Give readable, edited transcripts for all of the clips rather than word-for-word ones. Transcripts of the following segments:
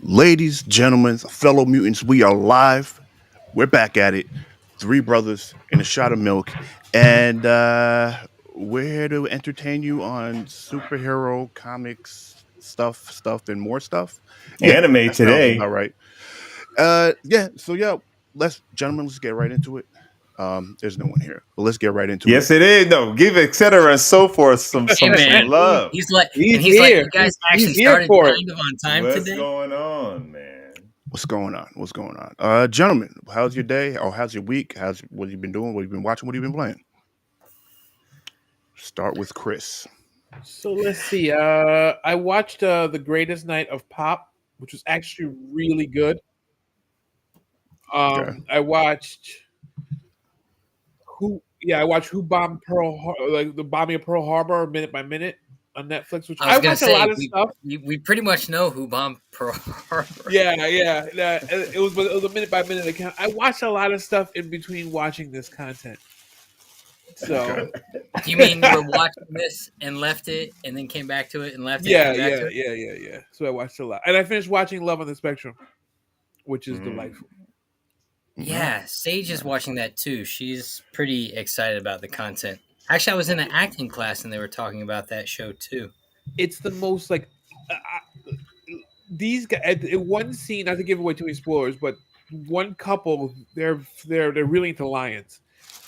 Ladies, gentlemen, fellow mutants, we are live. We're back at it. Three brothers and a shot of milk. And we're here to entertain you on superhero comics stuff, and more stuff. Yeah, Anime that sounds today. about right. Gentlemen, let's get right into it. There's no one here, but let's get right into it. Yes, it is. No, give etc. and so forth some Hey some man, some love. he's like, He's he's like, here. you guys actually He's here started for it. kind of on time What's today. going on, man? What's going on? What's going on? Gentlemen, how's your day? Or how's your week? What have you been doing? What have you been watching? What have you been playing? Start with Chris. So let's see. I watched The Greatest Night of Pop, which was actually really good. Okay. I watched I watched Who Bombed like the bombing of Pearl Harbor, minute by minute on Netflix. Which I was gonna watched say, a lot of stuff. we pretty much know who bombed Pearl Harbor. Yeah. It was a minute by minute account. I watched a lot of stuff in between watching this content. So Okay. You mean you were watching this and left it, and then came back to it and left it? yeah. And came back to it? Yeah. So I watched a lot, and I finished watching Love on the Spectrum, which is delightful. Yeah, Sage is watching that too. She's pretty excited about the content. Actually, I was in an acting class and they were talking about that show too. It's the most like these guys. In one scene, not to give away too many spoilers, but one couple they're really into lions,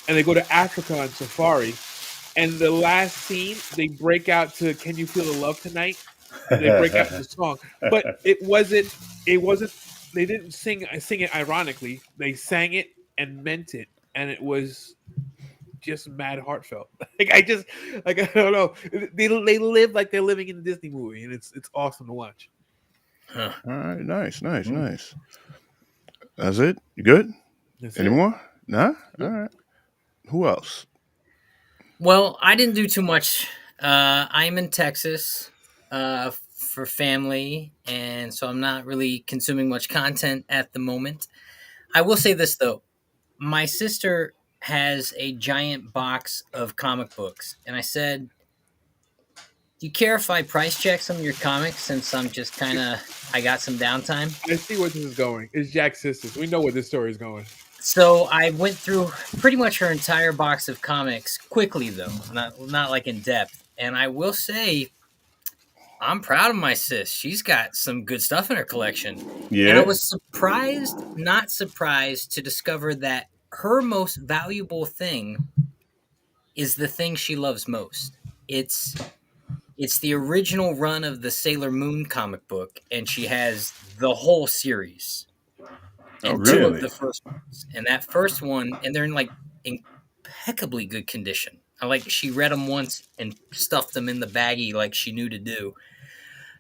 and they go to Africa on safari. And the last scene, they break out to "Can You Feel the Love Tonight?" And they break out the song, but it wasn't. They didn't sing it ironically. They sang it and meant it, and it was just mad heartfelt. I don't know. They live like they're living in a Disney movie, and it's awesome to watch. All right. Nice. That's it. You good? That's Any it. more? Nah. Yep. All right. Who else? Well, I didn't do too much. I'm in Texas for family, and so I'm not really consuming much content at the moment. I will say this though. My sister has a giant box of comic books, and I said, "Do you care if I price check some of your comics since I got some downtime?" I see where this is going. It's Jack's sisters. We know where this story is going. So I went through pretty much her entire box of comics quickly, though, not like in depth. And I will say, I'm proud of my sis. She's got some good stuff in her collection. Yeah. And I was not surprised to discover that her most valuable thing is the thing she loves most. It's the original run of the Sailor Moon comic book, and she has the whole series. And two of the first ones. And that first one, and they're in like impeccably good condition. She read them once and stuffed them in the baggie like she knew to do.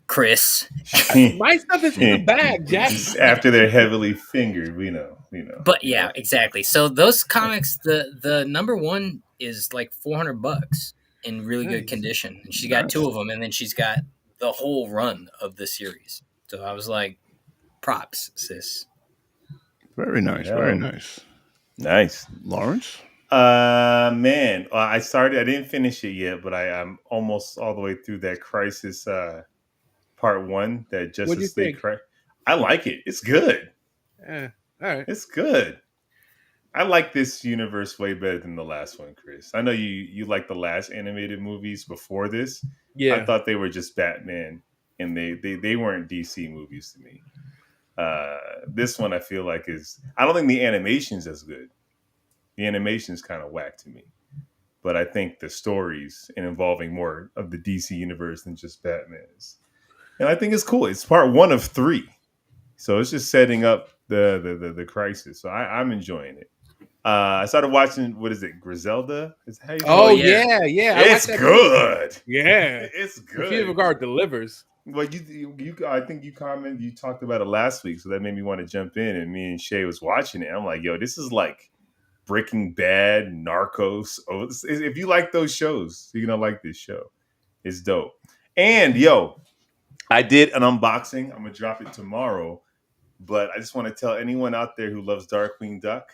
Chris. My stuff is in the bag, Jack. After they're heavily fingered, we know. But yeah, exactly. So those comics, the number one is like $400 in really good condition. And she got two of them, and then she's got the whole run of the series. So I was like, props, sis. Very nice. Yeah. Very nice. Nice. Lawrence? Man, I started. I didn't finish it yet, but I'm almost all the way through that Crisis part 1. That Justice League. I like it. It's good. All right. It's good. I like this universe way better than the last one, Chris. I know you like the last animated movies before this. Yeah. I thought they were just Batman, and they weren't DC movies to me. This one I feel like I don't think the animation's as good. The animation's kind of whack to me. But I think the stories and involving more of the DC universe than just Batman is. And I think it's cool. It's part 1 of 3. So it's just setting up the Crisis. So I'm enjoying it. I started watching, what is it, Griselda? Is that how you yeah. It's good. Yeah. It's good. Sofia Vergara delivers. Well, I think you talked about it last week, so that made me want to jump in. And me and Shay was watching it. I'm like, yo, this is like Breaking Bad, Narcos. Oh, if you like those shows, you're gonna like this show. It's dope. And yo, I did an unboxing. I'm gonna drop it tomorrow. But I just want to tell anyone out there who loves Darkwing Duck,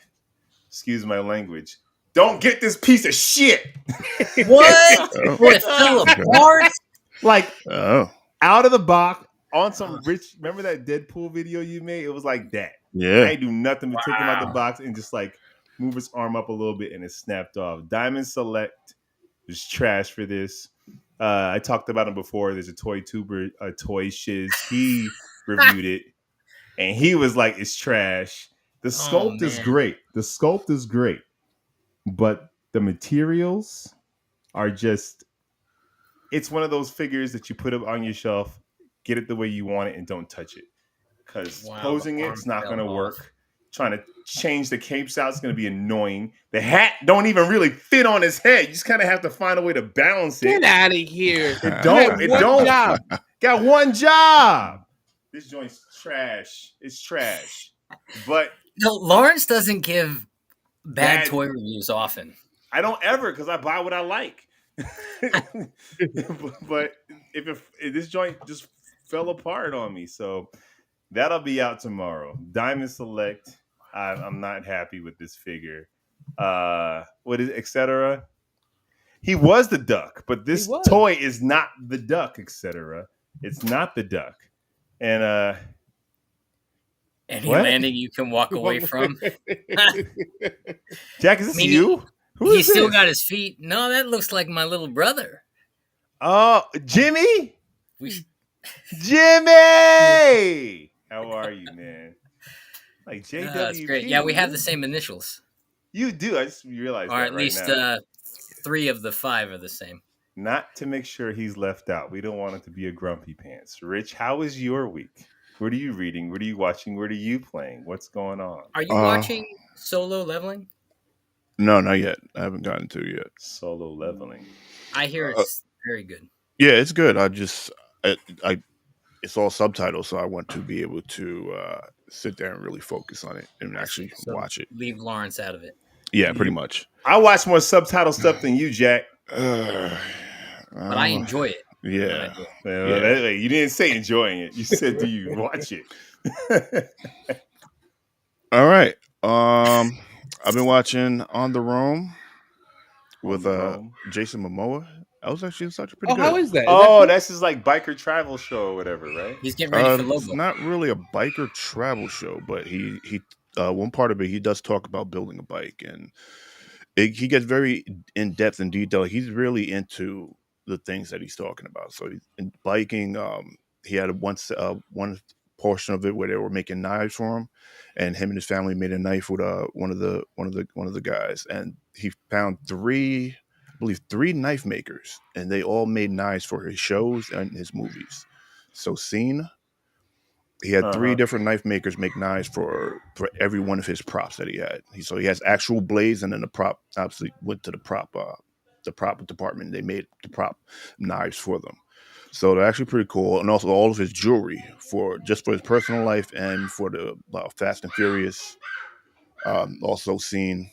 excuse my language, don't get this piece of shit. What? Oh, What, it fell okay. apart? Like Oh, out of the box on some rich. Remember that Deadpool video you made? It was like that. I yeah. ain't do nothing but take him out the Wow. box and just like move his arm up a little bit and it snapped off. Diamond Select is trash for this. I talked about him before. There's a toy tuber, a toy shiz. He reviewed it and he was like, "It's trash." The Oh sculpt is man. great. The sculpt is great, but the materials are just. It's one of those figures that you put up on your shelf, get it the way you want it, and don't touch it. Because Wow, the posing arm it's not fell going to off. work. Trying to change the capes out is going to be annoying. The hat don't even really fit on his head. You just kind of have to find a way to balance Get it. out of here. It You don't. had It one don't. job. Got one job. This joint's trash. It's trash. But No, Lawrence doesn't give bad bad. toy reviews often. I don't ever because I buy what I like. But if this joint just fell apart on me, so that'll be out tomorrow. Diamond Select. I'm not happy with this figure. What is etc. He was the duck, but He this was. toy is not the duck, etc. It's not the duck. And Any what? landing you can walk away from. Jack, is this Meaning you? Who He is still this? got his feet. No, that looks like my little brother. Oh, Jimmy! We Jimmy! How are you, man? Like JWP. That's great. Yeah, we have the same initials, You do. I just realized or that at right least now. 3 of the 5 are the same. Not to make sure he's left out. We don't want it to be a grumpy pants. Rich, how was your week? What are you reading? What are you watching? What are you playing? What's going on? Are you watching Solo Leveling? No, not yet. I haven't gotten to it yet. Solo Leveling. I hear it's very good. Yeah, it's good. I it's all subtitles, so I want to be able to sit there and really focus on it and actually So watch it. leave Lawrence out of it. Yeah, pretty much. I watch more subtitle stuff than you, Jack. But I enjoy it. when I Yeah. do it. Well, you didn't say enjoying it. You said, do you watch it? All right. I've been watching On the Roam with On the Roam. Jason Momoa. That was actually such a pretty Oh, good. how is that? Is Oh, that that's his like biker travel show or whatever, right? He's getting ready for It's Lobo. not really a biker travel show, but he one part of it he does talk about building a bike, and he gets very in depth and detail. He's really into the things that he's talking about. So in biking, he had one portion of it where they were making knives for him, and him and his family made a knife with one of the guys, and he found three knife makers, and they all made knives for his shows and his movies. So scene. He had three different knife makers make knives for every one of his props that he had. So he has actual blades, and then the prop obviously went to the prop department. They made the prop knives for them. So they're actually pretty cool. And also all of his jewelry for his personal life and for the Fast and Furious also seen,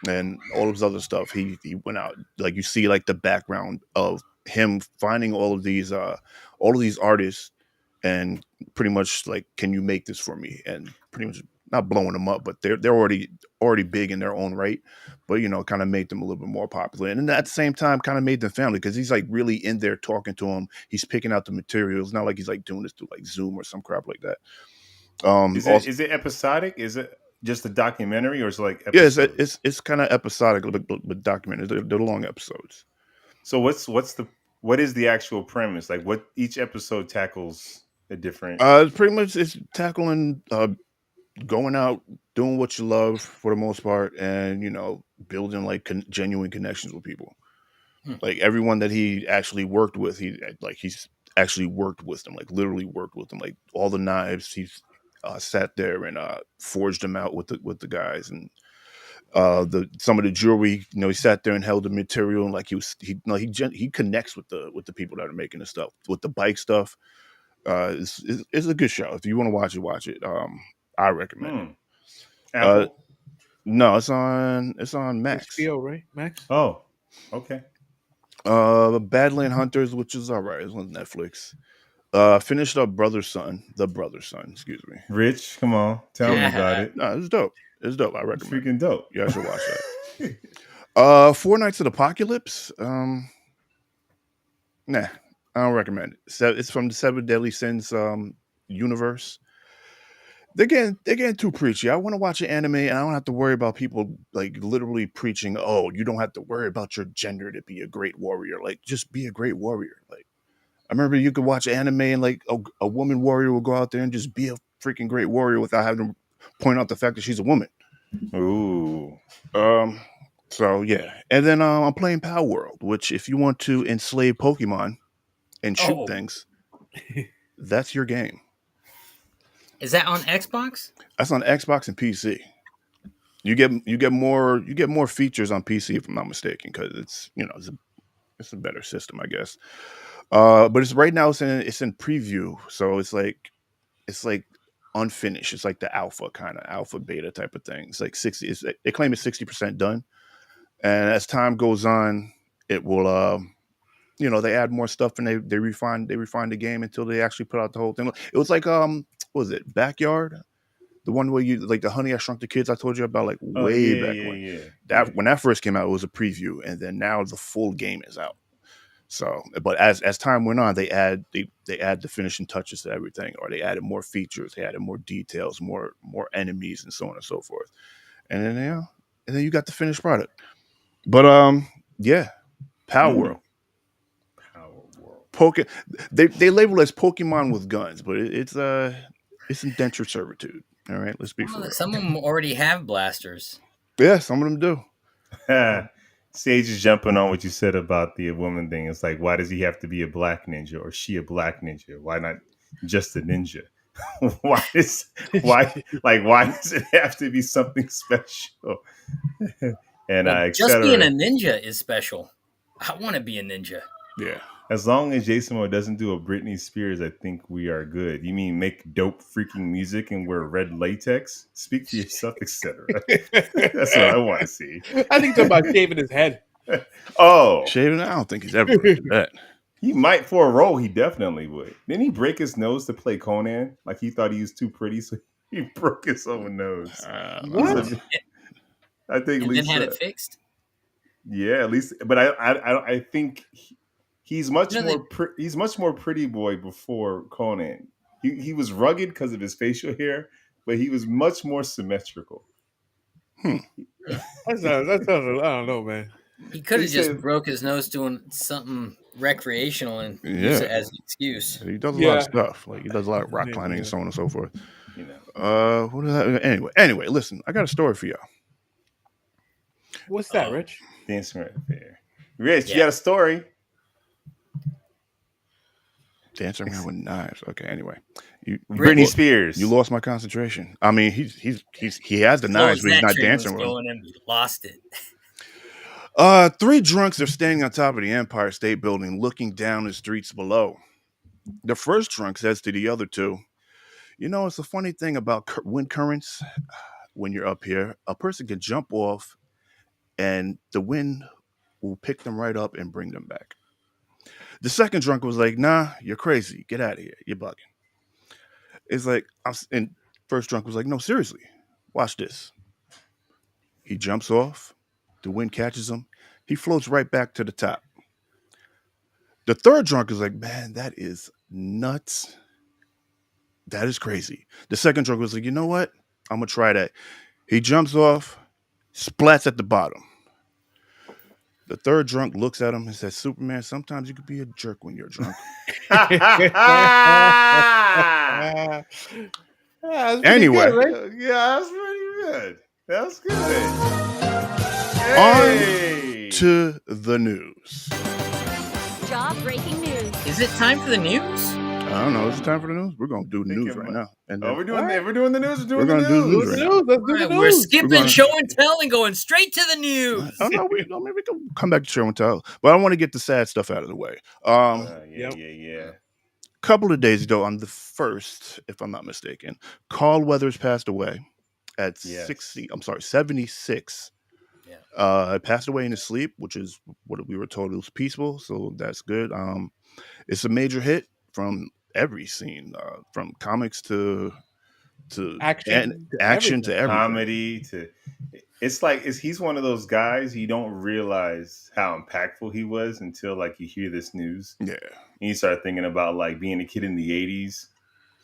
and all of his other stuff. He went out, like you see like the background of him finding all of these artists and pretty much like, can you make this for me? And pretty much not blowing them up, but they're already big in their own right, but kind of made them a little bit more popular, and then at the same time kind of made them family because he's like really in there talking to him. He's picking out the materials. Not like he's like doing this through like Zoom or some crap like that. Is it episodic? Is it just a documentary, or is it like episodes? Yeah, it's kind of episodic, but documented. They're long episodes. So what is the actual premise? Like what each episode tackles a different. Pretty much it's tackling going out, doing what you love for the most part, and building like genuine connections with people. Like everyone that he actually worked with, he's actually worked with them, like literally worked with them. Like all the knives, he's sat there and forged them out with the guys, and some of the jewelry. He sat there and held the material, and like he connects with the people that are making the stuff. With the bike stuff, it's a good show. If you want to watch it, I recommend it. Apple. No, it's on Max. HBO, right? Max. Oh, okay. Badland Hunters, which is all right. It's on Netflix. Finished up The Brother Son. Excuse me. Rich, come on, tell me about it. No, it's dope. It's dope. I It's recommend it. freaking dope. You guys should watch that. Four Nights of the Apocalypse. Nah, I don't recommend it. So it's from the Seven Deadly Sins universe. They're getting too preachy. I want to watch an anime and I don't have to worry about people like literally preaching, oh, you don't have to worry about your gender to be a great warrior. Like just be a great warrior. Like I remember you could watch anime and like a woman warrior will go out there and just be a freaking great warrior without having to point out the fact that she's a woman. Ooh. Um so yeah. And then I'm playing Power World, which if you want to enslave Pokemon and shoot Oh, things, that's your game. is that on Xbox? That's on Xbox and PC. You get more features on PC if I'm not mistaken because it's a better system I guess. But it's right now it's in preview, so it's like unfinished. It's like the alpha kind of alpha beta type of thing. It's like 60. They claim it's 60% done, and as time goes on, it will. They add more stuff and they refine the game until they actually put out the whole thing. It was like what was it Backyard? The one where you like the Honey I Shrunk the Kids I told you about like Oh way yeah, back yeah, when. yeah, yeah. That when that first came out, it was a preview, and then now the full game is out. So, but as time went on, they add the finishing touches to everything, or they added more features, they added more details, more enemies, and so on and so forth. And then you got the finished product. But yeah, Power Mm. World, Power World. they label it as Pokemon with guns, but it's indentured servitude. All right, let's be for Well, real. some of them already have blasters. Yeah, some of them do. Sage is jumping on what you said about the woman thing. It's like, why does he have to be a black ninja or she a black ninja? Why not just a ninja? Why does it have to be something special? And Well, just being a etc. ninja is special. I want to be a ninja. Yeah. As long as Jason Moore doesn't do a Britney Spears, I think we are good. You mean make dope freaking music and wear red latex? Speak for yourself, etc. That's what I want to see. I think it's about shaving his head. Oh, Shaving, I don't think he's ever going to do that. he might for a role. He definitely would. Didn't he break his nose to play Conan? Like he thought he was too pretty, so he broke his own nose. What? So, I think And then had Lisa. it fixed. Yeah, at least. But I think he's much You know, more. He's much more pretty boy before Conan. He was rugged because of his facial hair, but he was much more symmetrical. Hmm. That sounds. I don't know, man. he could He have just said, broke his nose doing something recreational and use it Yeah. as an excuse. He does a lot of Yeah. stuff. Like he does a lot of rock Yeah, climbing and yeah. so on and so forth. you know, What is that? Anyway, listen, I got a story for y'all. What's that, Oh. Rich? dancing right there. Rich, you Yeah. got a story? Dancing around with knives. Okay, anyway. You Britney lo- Spears. you lost my concentration. I mean, he has the knives, Close but he's that not train was dancing with them. going and we lost it. Three drunks are standing on top of the Empire State Building looking down the streets below. The first drunk says to the other two, it's a funny thing about wind currents. When you're up here, a person can jump off and the wind will pick them right up and bring them back. The second drunk was like, nah, you're crazy. Get out of here. You're bugging. It's like, and first drunk was like, no, seriously, watch this. He jumps off. The wind catches him. He floats right back to the top. The third drunk is like, man, that is nuts. That is crazy. The second drunk was like, you know what? I'm going to try that. He jumps off, splats at the bottom. The third drunk looks at him and says, Superman, sometimes you could be a jerk when you're drunk. That's pretty Anyway. good, right? Yeah, that's pretty good. That's good. On Hey. to the news. Job breaking news. Is it time for the news? I don't know. Is it time for the news? We're going to do the Think news it right might- now. And Oh, then, we're doing All right. We're doing the news. We're doing We're the gonna do the news. news Do right the now. news. Let's do All the right, news. we're skipping gonna- show and tell and going straight to the news. oh, no, we can come back to show and tell. But I want to get the sad stuff out of the way. Yep. Yeah. Couple of days ago, on the 1st, if I'm not mistaken, Carl Weathers passed away at Yes. 60. I'm sorry, 76. Yeah. Passed away in his sleep, which is what we were told. It was peaceful, so that's good. It's a major hit from every scene, from comics and Action to action to everything. everything. Comedy to it's like he's one of those guys you don't realize how impactful he was until like you hear this news Yeah, and you start thinking about like being a kid in the 80s,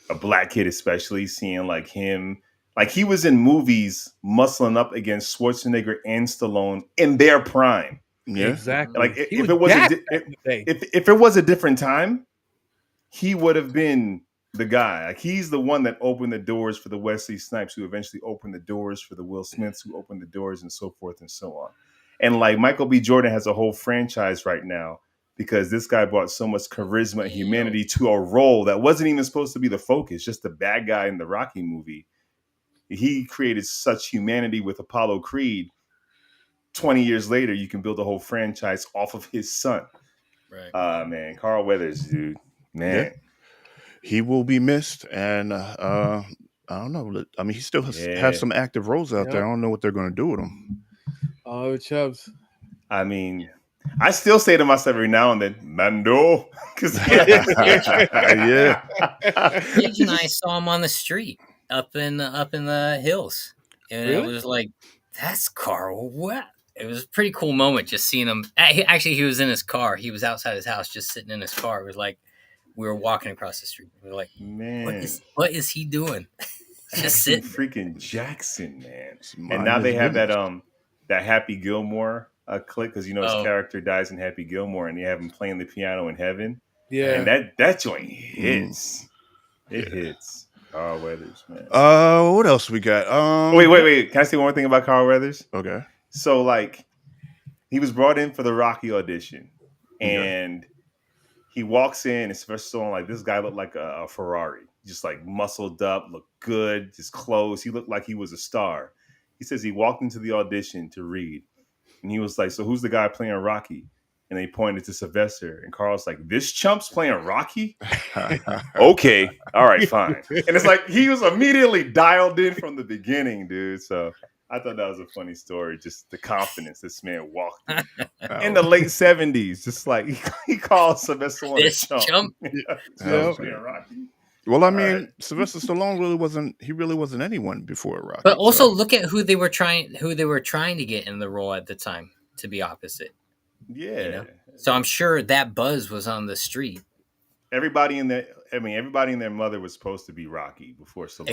a black kid especially, seeing like him, like he was in movies muscling up against Schwarzenegger and Stallone in their prime. yeah, Like Exactly. He if was it was jacked back in the day. if it was a different time, he would have been the guy. Like he's the one that opened the doors for the Wesley Snipes, who eventually opened the doors for the Will Smiths, who opened the doors, and so forth and so on. And like Michael B. Jordan has a whole franchise right now because this guy brought so much charisma and humanity to a role that wasn't even supposed to be the focus, just the bad guy in the Rocky movie. He created such humanity with Apollo Creed. 20 years later, you can build a whole franchise off of his son. Right. Man, Carl Weathers, dude. yeah. Man. He will be missed, and I don't know. I mean, he still has some active roles out there. I don't know what they're going to do with him. Oh, Chubbs. I mean, I still say to myself every now and then, Mando. Because Yeah. Paige and I saw him on the street up in the hills, and it Really? was like, that's Carl. What? It was a pretty cool moment just seeing him. Actually, he was in his car. He was outside his house, just sitting in his car. It was like we were walking across the street. We were like, man, what is he doing? Just Jackson sitting. freaking Jackson, man. And Mind now his they have business. that Happy Gilmore click because you know his Oh. character dies in Happy Gilmore, and they have him playing the piano in heaven. Yeah. And that joint hits. It hits. Carl Weathers, man. What else we got? Wait. Can I say one more thing about Carl Weathers? Okay. So like he was brought in for the Rocky audition, and he walks in and Sylvester Stallone, like this guy looked like a Ferrari, just like muscled up, looked good, his clothes. He looked like he was a star. He says he walked into the audition to read, and he was like, "So who's the guy playing Rocky?" And they pointed to Sylvester, and Carl's like, "This chump's playing Rocky." Okay, all right, fine. And it's like he was immediately dialed in from the beginning, dude. So I thought that was a funny story. Just the confidence this man walked in the late 70s. Just like he called Sylvester Stallone This a chump. chump. Well, I All mean, right. Sylvester Stallone really wasn't anyone before Rocky. But also so. look at who they were trying to get in the role at the time to be opposite. Yeah. You know? So I'm sure that buzz was on the street. Everybody in their mother was supposed to be Rocky before Stallone.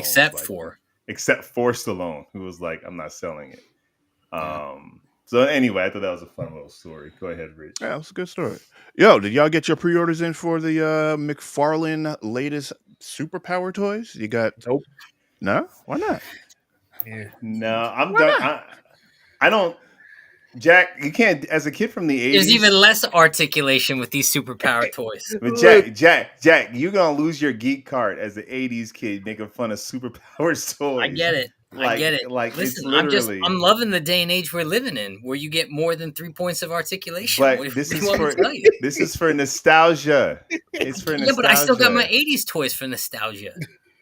Except for Stallone, who was like, I'm not selling it. So anyway, I thought that was a fun little story. Go ahead, Rich. Yeah, it was a good story. Yo, did y'all get your pre-orders in for the McFarlane latest superpower toys? You got Nope. No? Why not? Yeah. No, I'm done. I don't. Jack, you can't. As a kid from the 80s, there's even less articulation with these superpower toys. But Jack, you're gonna lose your geek card as the '80s kid making fun of superpowers toys. I get it. I get it. Like Listen, it's literally. I'm loving the day and age we're living in, where you get more than 3 points of articulation. But this is for nostalgia. It's for nostalgia. Yeah, but I still got my '80s toys for nostalgia.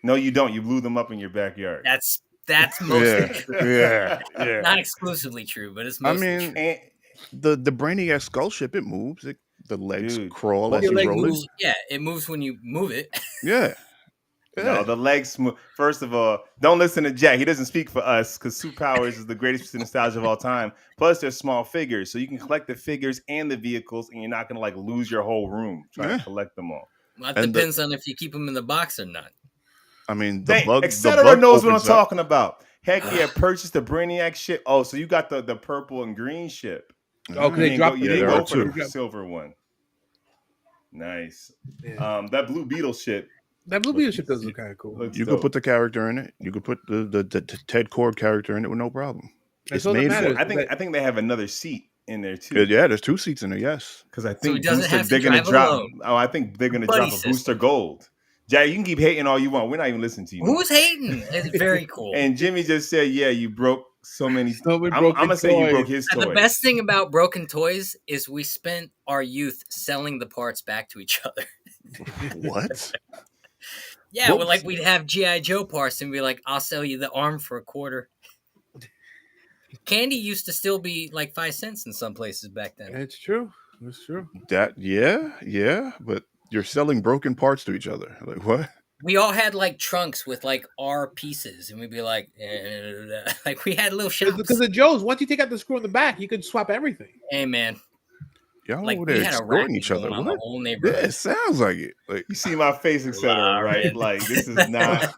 No, you don't. You blew them up in your backyard. That's mostly true. Yeah. Not exclusively true, but it's mostly true. And, The Brainiac skull ship, it moves. The legs Dude. crawl as Your you legs roll move. it. Yeah, it moves when you move it. Yeah. No, the legs move. First of all, don't listen to Jack. He doesn't speak for us because Superpowers is the greatest piece of nostalgia of all time. Plus, they're small figures, so you can collect the figures and the vehicles, and you're not gonna like lose your whole room trying to collect them all. Well, it depends on if you keep them in the box or not. I mean, Etc. knows what I'm talking about. Heck yeah, purchase the Brainiac ship. Oh, so you got the purple and green ship. Oh, because they dropped You it didn't there go are for two. the silver one. Nice. Yeah. That Blue Beetle ship. That Blue Beetle ship does look kind of cool. Looks You dope. could put the character in it. You could put the Ted Cord character in it with no problem. That's It's all that made matters. for. I think they have another seat in there too. Yeah, there's 2 seats in there. Yes. Because I So think he doesn't have to they're gonna drive drop. alone. Oh, I think they're gonna Buddy drop a system. Booster Gold. Jack, you can keep hating all you want. We're not even listening to you. Who's hating? It's very cool. And Jimmy just said, "Yeah, you broke so many. So many I'm broken gonna say you toys. broke his toys. The best thing about broken toys is we spent our youth selling the parts back to each other. What? Yeah, well, like Whoops. we'd have GI Joe parts and be like, "I'll sell you the arm for $0.25." Candy used to still be like 5 cents in some places back then. It's true. It's true. Yeah, but you're selling broken parts to each other. Like what? We all had like trunks with like our pieces, and we'd be like, like we had little shops. Because the Joes, once you take out the screw in the back, you could swap everything. Hey man, Y'all like over we there had a extorting racket each other. going on the What? whole Yeah, neighborhood. it sounds like it. Like You see my face, etc. Right? Lauren. Like this is not.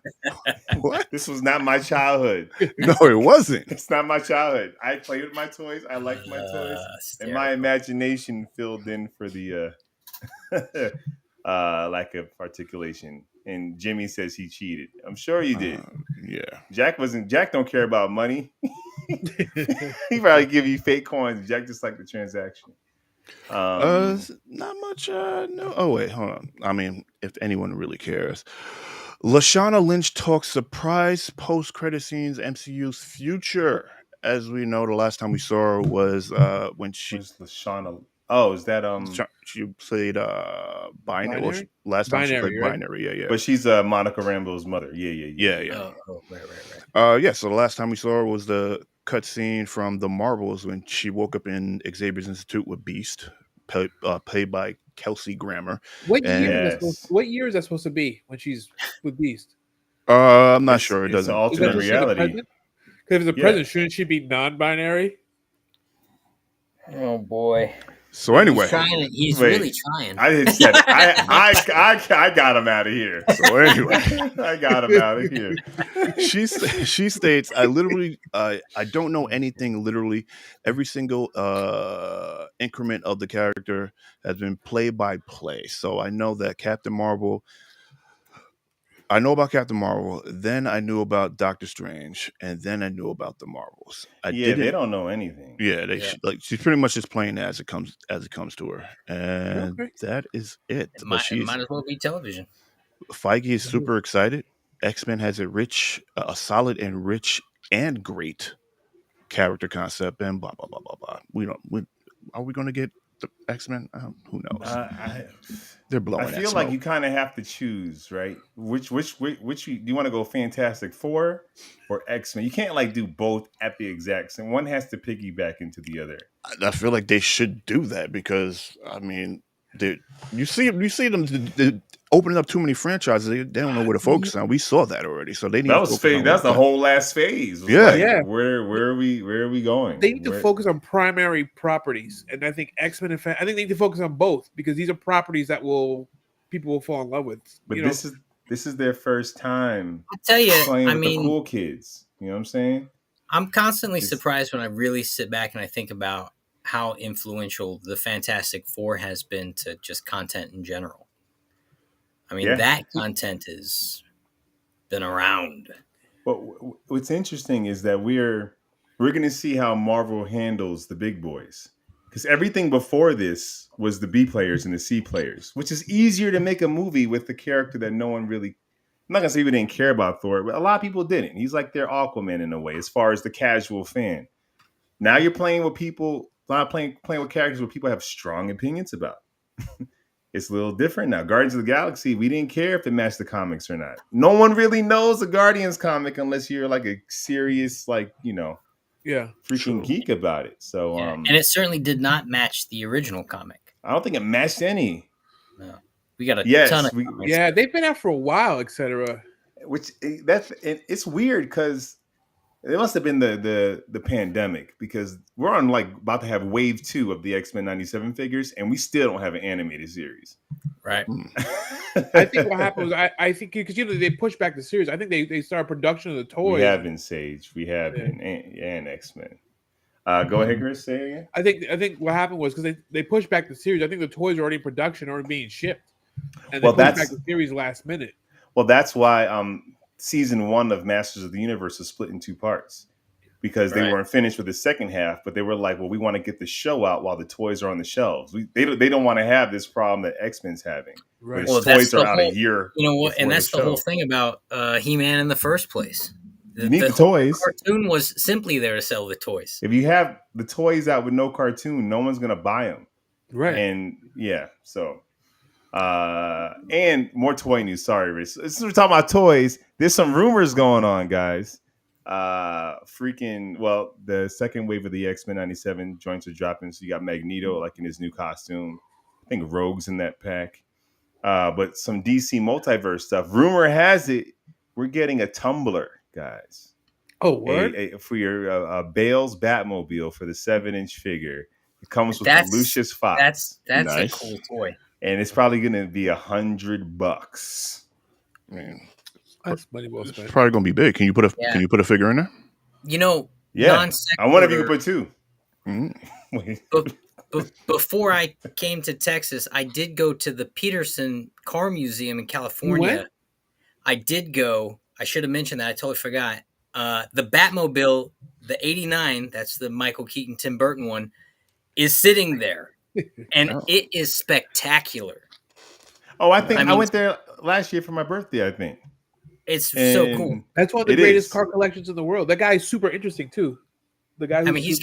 what? This was not my childhood. No, it wasn't. It's not my childhood. I played with my toys. I liked my toys, and my imagination filled in for the lack of articulation. And Jimmy says he cheated. I'm sure he did. Yeah. Jack wasn't. Jack don't care about money. He probably give you fake coins. Jack just like the transaction. Not much. No. Oh wait, hold on. I mean, if anyone really cares, Lashana Lynch talks surprise post-credit scenes MCU's future. As we know, the last time we saw her was when Where's Lashana? Oh, is that she played Binary. Well, Binary? last time she Binary, played right? Binary. Yeah. But she's Monica Rambeau's mother. Yeah. Oh, right. Yeah. So the last time we saw her was the cutscene from The Marvels when she woke up in Xavier's Institute with Beast, played by Kelsey Grammer. What And- year? Yes. What year is that supposed to be when she's with Beast? I'm not It's- sure. It it's doesn't. an it alternate doesn't- reality. Because if it's the Yeah. president, shouldn't she be non-binary? Oh boy. So anyway, He's Wait. really trying. I didn't say it. I got him out of here. so anyway. I got him out of here. she states, I don't know anything. Literally every single increment of the character has been play by play. So I know that I know about Captain Marvel, then I knew about Doctor Strange, and then I knew about the Marvels. They don't know anything. Yeah, she's pretty much just playing as it comes to her, and Okay. that is it. It might as well be television. Feige is super excited. X-Men has a solid and rich and great character concept, and blah blah blah blah blah. Are we going to get the X-Men? Who knows? They're blowing. I feel like you kind of have to choose, right? Which do you want to go Fantastic Four or X-Men? You can't like do both at the exact same. One has to piggyback into the other. I feel like they should do that because I mean, you see them opening up too many franchises. They don't know where to focus on. We saw that already, so they need. That was phase. That's the whole last phase. Yeah. Like, Yeah. Where are we going? They need to focus on primary properties, and I think X-Men and I think they need to focus on both because these are properties that people will fall in love with. But this is their first time I'll tell you, playing I with mean, the cool kids. You know what I'm saying? I'm constantly surprised when I really sit back and I think about how influential the Fantastic Four has been to just content in general. I mean, that content has been around. But what's interesting is that we're going to see how Marvel handles the big boys. Because everything before this was the B players and the C players, which is easier to make a movie with the character that no one really... I'm not going to say we didn't care about Thor, but a lot of people didn't. He's like their Aquaman in a way, as far as the casual fan. Now you're playing with people, playing with characters where people have strong opinions about. It's a little different now. Guardians of the Galaxy, we didn't care if it matched the comics or not. No one really knows a Guardians comic unless you're like a serious, freaking geek about it. So, and it certainly did not match the original comic. I don't think it matched any. No, we got a ton of comics. Yeah, they've been out for a while, etc. It's weird because it must have been the pandemic because we're on about to have wave 2 of the X-Men 97 figures and we still don't have an animated series. Right. I think what happened was I think because they pushed back the series. I think they started production of the toys. We have been Sage. We have been and X-Men. Go ahead, Chris. Say it again. I think what happened was because they pushed back the series. I think the toys are already in production, already being shipped, and they pushed back the series last minute. Well, that's why season 1 of Masters of the Universe was split in 2 parts because they weren't finished with the second half, but they were like, well, we want to get the show out while the toys are on the shelves. They don't want to have this problem that X-Men's having. Right. Well, toys are out a year. You know what? And that's the show. whole thing about He-Man in the first place. You need the toys. Cartoon was simply there to sell the toys. If you have the toys out with no cartoon, no one's going to buy them. Right. And so And more toy news. Sorry, Rich. Since we're talking about toys, there's some rumors going on, guys. Well, the second wave of the X-Men 97 joints are dropping. So you got Magneto like in his new costume. I think Rogue's in that pack. But some DC multiverse stuff. Rumor has it we're getting a tumbler, guys. Oh, word. For your Bale's Batmobile for the 7-inch figure. It comes with the That's Lucius Fox, that's a Nice. cool toy. and it's probably going to be $100. Man, That's money well it's spent. probably gonna be big. Can you put a Yeah. Can you put a figure in there? You know, Yeah, non I wonder if you sequitur. could put two. Mm. Before I came to Texas, I did go to the Peterson Car Museum in California. went? I did go. I should have mentioned that. I totally forgot. The Batmobile, the '89, that's the Michael Keaton, Tim Burton one, is sitting there, and Oh. it is spectacular. Oh, I think I I mean- went there last year for my birthday, I think. It's so cool. And That's one of the It greatest is. car collections in the world. That guy is super interesting too. The guy. I Who's mean, he's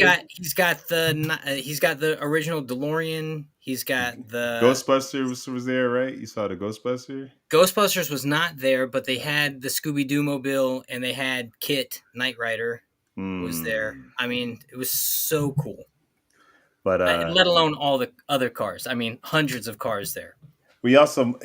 got the original DeLorean. He's got the Ghostbusters was there, right? You saw the Ghostbuster? Ghostbusters was not there, but they had the Scooby Doo mobile, and they had Kit Knight Rider was there. I mean, it was so cool. But Let alone all the other cars. I mean, hundreds of cars there. we also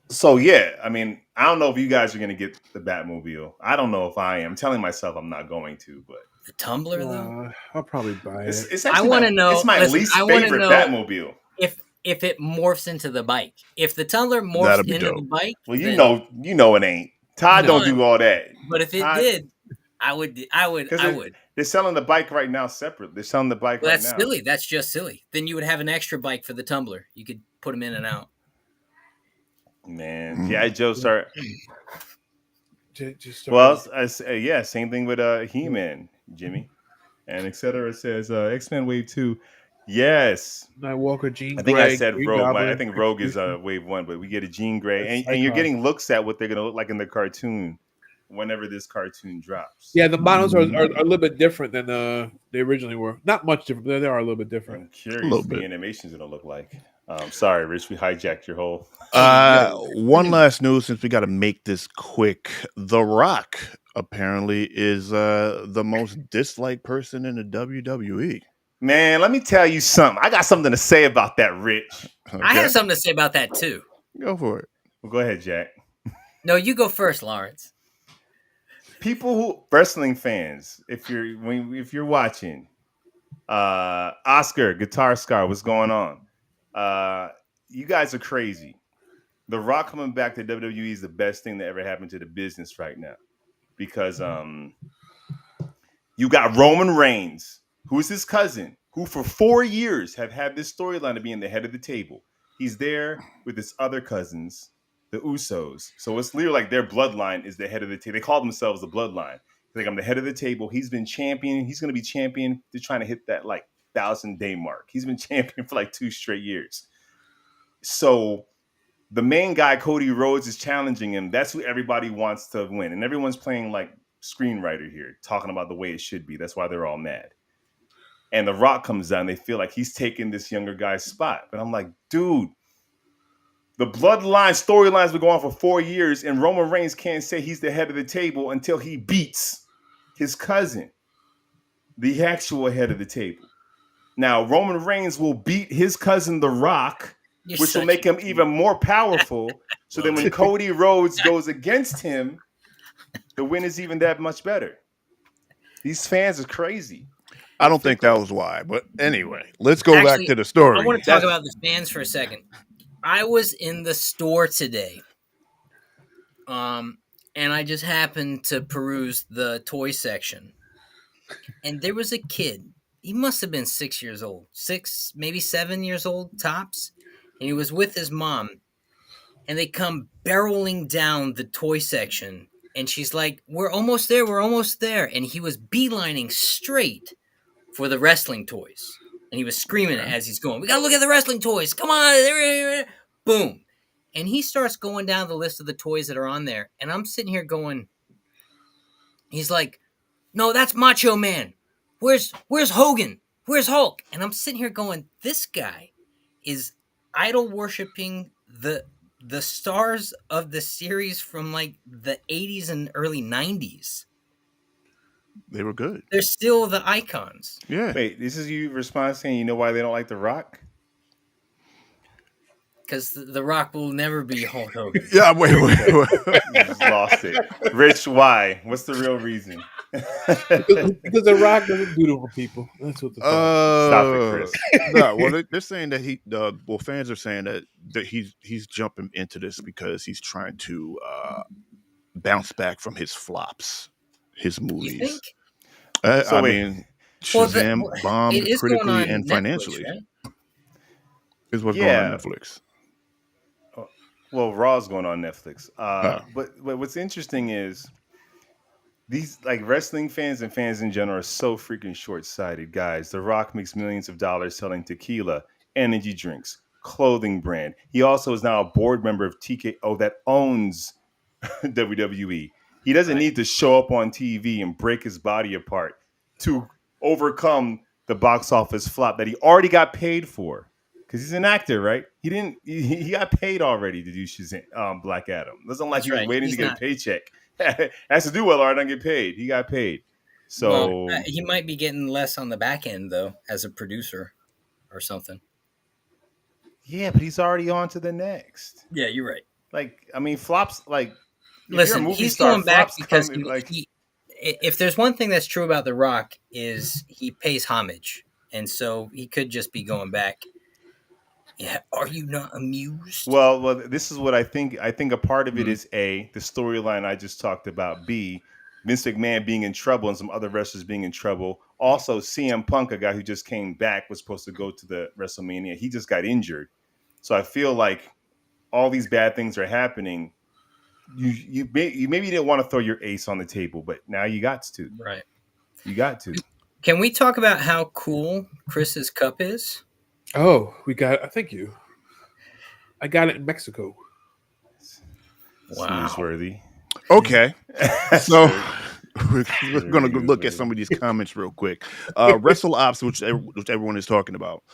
so yeah, I mean, I don't know if you guys are gonna get the Batmobile. I don't know if I am. I'm telling myself I'm not going to, but The Tumbler, though, I'll probably buy it's, it. it's I actually wanna know- it's my listen, least I wanna favorite know- Batmobile. if it morphs into the bike, if the Tumbler morphs That'd be into dope. the bike, Well, then- you know it ain't. Todd No. don't do all that. But if it Todd- did, I would. They're selling the bike right now separate. They're selling the bike Well, right that's now. silly. That's just silly. Then you would have an extra bike for the Tumbler. You could put them in and out. Man, G.I. Joe start. Just Well, yeah, same thing with He-Man, Jimmy, and etc. It says X-Men Wave 2. Yes, Night Walker, Jean I think Grey, I said Green Rogue. Goblin, I think Rogue is Executioner. Wave 1, but we get a Jean Grey, That's and you're Cyclops. getting looks at what they're going to look like in the cartoon whenever this cartoon drops. Yeah, the models are a little bit different than they originally were. Not much different, but they are a little bit different. I'm A curious little what the bit. animation's going to look like. Sorry, Rich, we hijacked your whole. One last news, since we got to make this quick. The Rock apparently is the most disliked person in the WWE. Man, let me tell you something. I got something to say about that, Rich. Okay? I have something to say about that too. Go for it. Well, go ahead, Jack. No, you go first, Lawrence. People who wrestling fans, if you're watching, Oscar, Guitar Scar, what's going on? You guys are crazy. The Rock coming back to WWE is the best thing that ever happened to the business right now, because you got Roman Reigns, who is his cousin, who for 4 years have had this storyline of being the head of the table. He's there with his other cousins, the Usos. So it's literally like their bloodline is the head of the table. They call themselves the bloodline. Like, I'm the head of the table. He's been champion. He's going to be champion. They're trying to hit that like 1,000-day mark. He's been champion for like 2 straight years. So the main guy, Cody Rhodes, is challenging him. That's who everybody wants to win. And everyone's playing like screenwriter here, talking about the way it should be. That's why they're all mad. And The Rock comes down. They feel like he's taking this younger guy's spot. But I'm like, dude, the bloodline storylines been going on for 4 years, and Roman Reigns can't say he's the head of the table until he beats his cousin, the actual head of the table. Now, Roman Reigns will beat his cousin, The Rock, You're which will such make a- him even more powerful. So then when Cody Rhodes goes against him, the win is even that much better. These fans are crazy. I don't think that was why, but anyway, let's go back Actually, to the story. I want to talk That's- about the fans for a second. I was in the store today, and I just happened to peruse the toy section, and there was a kid. He must have been 6 years old, 6, maybe 7 years old tops, and he was with his mom, and they come barreling down the toy section, and she's like, we're almost there, and he was beelining straight for the wrestling toys. And he was screaming it as he's going, we gotta look at the wrestling toys. Come on. Boom. And he starts going down the list of the toys that are on there. And I'm sitting here going, he's like, no, that's Macho Man. Where's Hogan? Where's Hulk? And I'm sitting here going, this guy is idol worshiping the stars of the series from like the 80s and early 90s. They were good. They're still the icons. Yeah. Wait, this is you responding saying you know why they don't like The Rock? Because the Rock will never be Hulk Hogan. Yeah. Wait. You just lost it. Rich, why? What's the real reason? Because The Rock doesn't do it for people. That's what the problem. Stop it, Chris. No. Well, they're saying that fans are saying that he's jumping into this because he's trying to bounce back from his flops, his You movies. think? So I wait. mean, Well, Shazam bombed it is going critically on and Netflix, financially. right? Is what's Yeah. going on Netflix. Well, Raw's going on Netflix. Oh. But what's interesting is these like wrestling fans and fans in general are so freaking short-sighted, guys. The Rock makes millions of dollars selling tequila, energy drinks, clothing brand. He also is now a board member of TKO that owns WWE. He doesn't Right. need to show up on TV and break his body apart to overcome the box office flop that he already got paid for. Because he's an actor, right? He didn't. He got paid already to do Shazam, Black Adam. It wasn't like That's he was right. waiting He's to get not- a paycheck. Has to do well, or I don't get paid. He got paid. So Well, he might be getting less on the back end though, as a producer or something. yeah, but he's already on to the next. Yeah, you're right. Like, I mean, flops. Like, if you're a Listen, movie he's star, going back flops because come, like, if there's one thing that's true about The Rock is he pays homage, and so he could just be going back. Yeah, are you not amused? well, this is what I think. I think a part of it is A, the storyline I just talked about. B, Vince McMahon being in trouble and some other wrestlers being in trouble. Also, CM Punk, a guy who just came back, was supposed to go to the WrestleMania. He just got injured. So I feel like all these bad things are happening. You maybe didn't want to throw your ace on the table, but now you got to. Right. You got to. Can we talk about how cool Chris's cup is? Oh, we got. Thank you. I got it in Mexico. Wow. Newsworthy. Okay. So we're Very going to look at newsworthy. some of these comments real quick. Wrestle Ops, which everyone is talking about.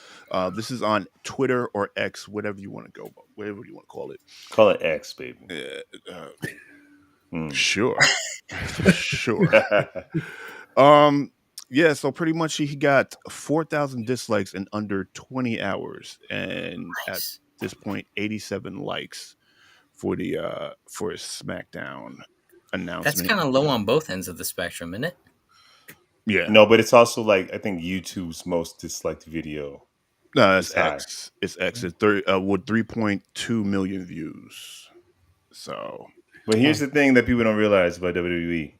This is on Twitter or X, whatever you want to go, whatever you want to call it. Call it X, baby. Sure. Sure. Yeah, so pretty much he got 4,000 dislikes in under 20 hours, and Nice. at this point, 87 likes for his SmackDown announcement. That's kind of low on both ends of the spectrum, isn't it? Yeah. No, but it's also like I think YouTube's most disliked video. No, it's It's high. X. It's X. It's with 3.2 million views. So, But here's the thing that people don't realize about WWE: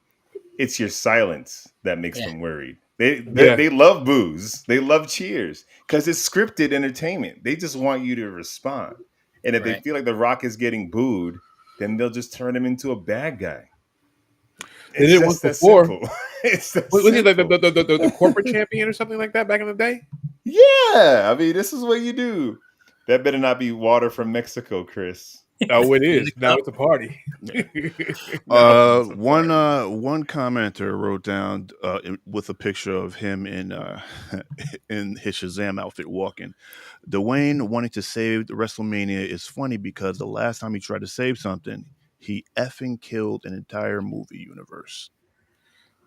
it's your silence that makes them worried. They love boos, they love cheers because it's scripted entertainment. They just want you to respond, and if they Right. feel like The Rock is getting booed, then they'll just turn him into a bad guy. They did it once that before. simple. It's that Was he like simple. the corporate champion or something like that back in the day? Yeah, I mean, this is what you do. That better not be water from Mexico, Chris. Oh, it is. Now it's a party. one commenter wrote down with a picture of him in in his Shazam outfit walking. Dwayne wanting to save the WrestleMania is funny because the last time he tried to save something, he effing killed an entire movie universe.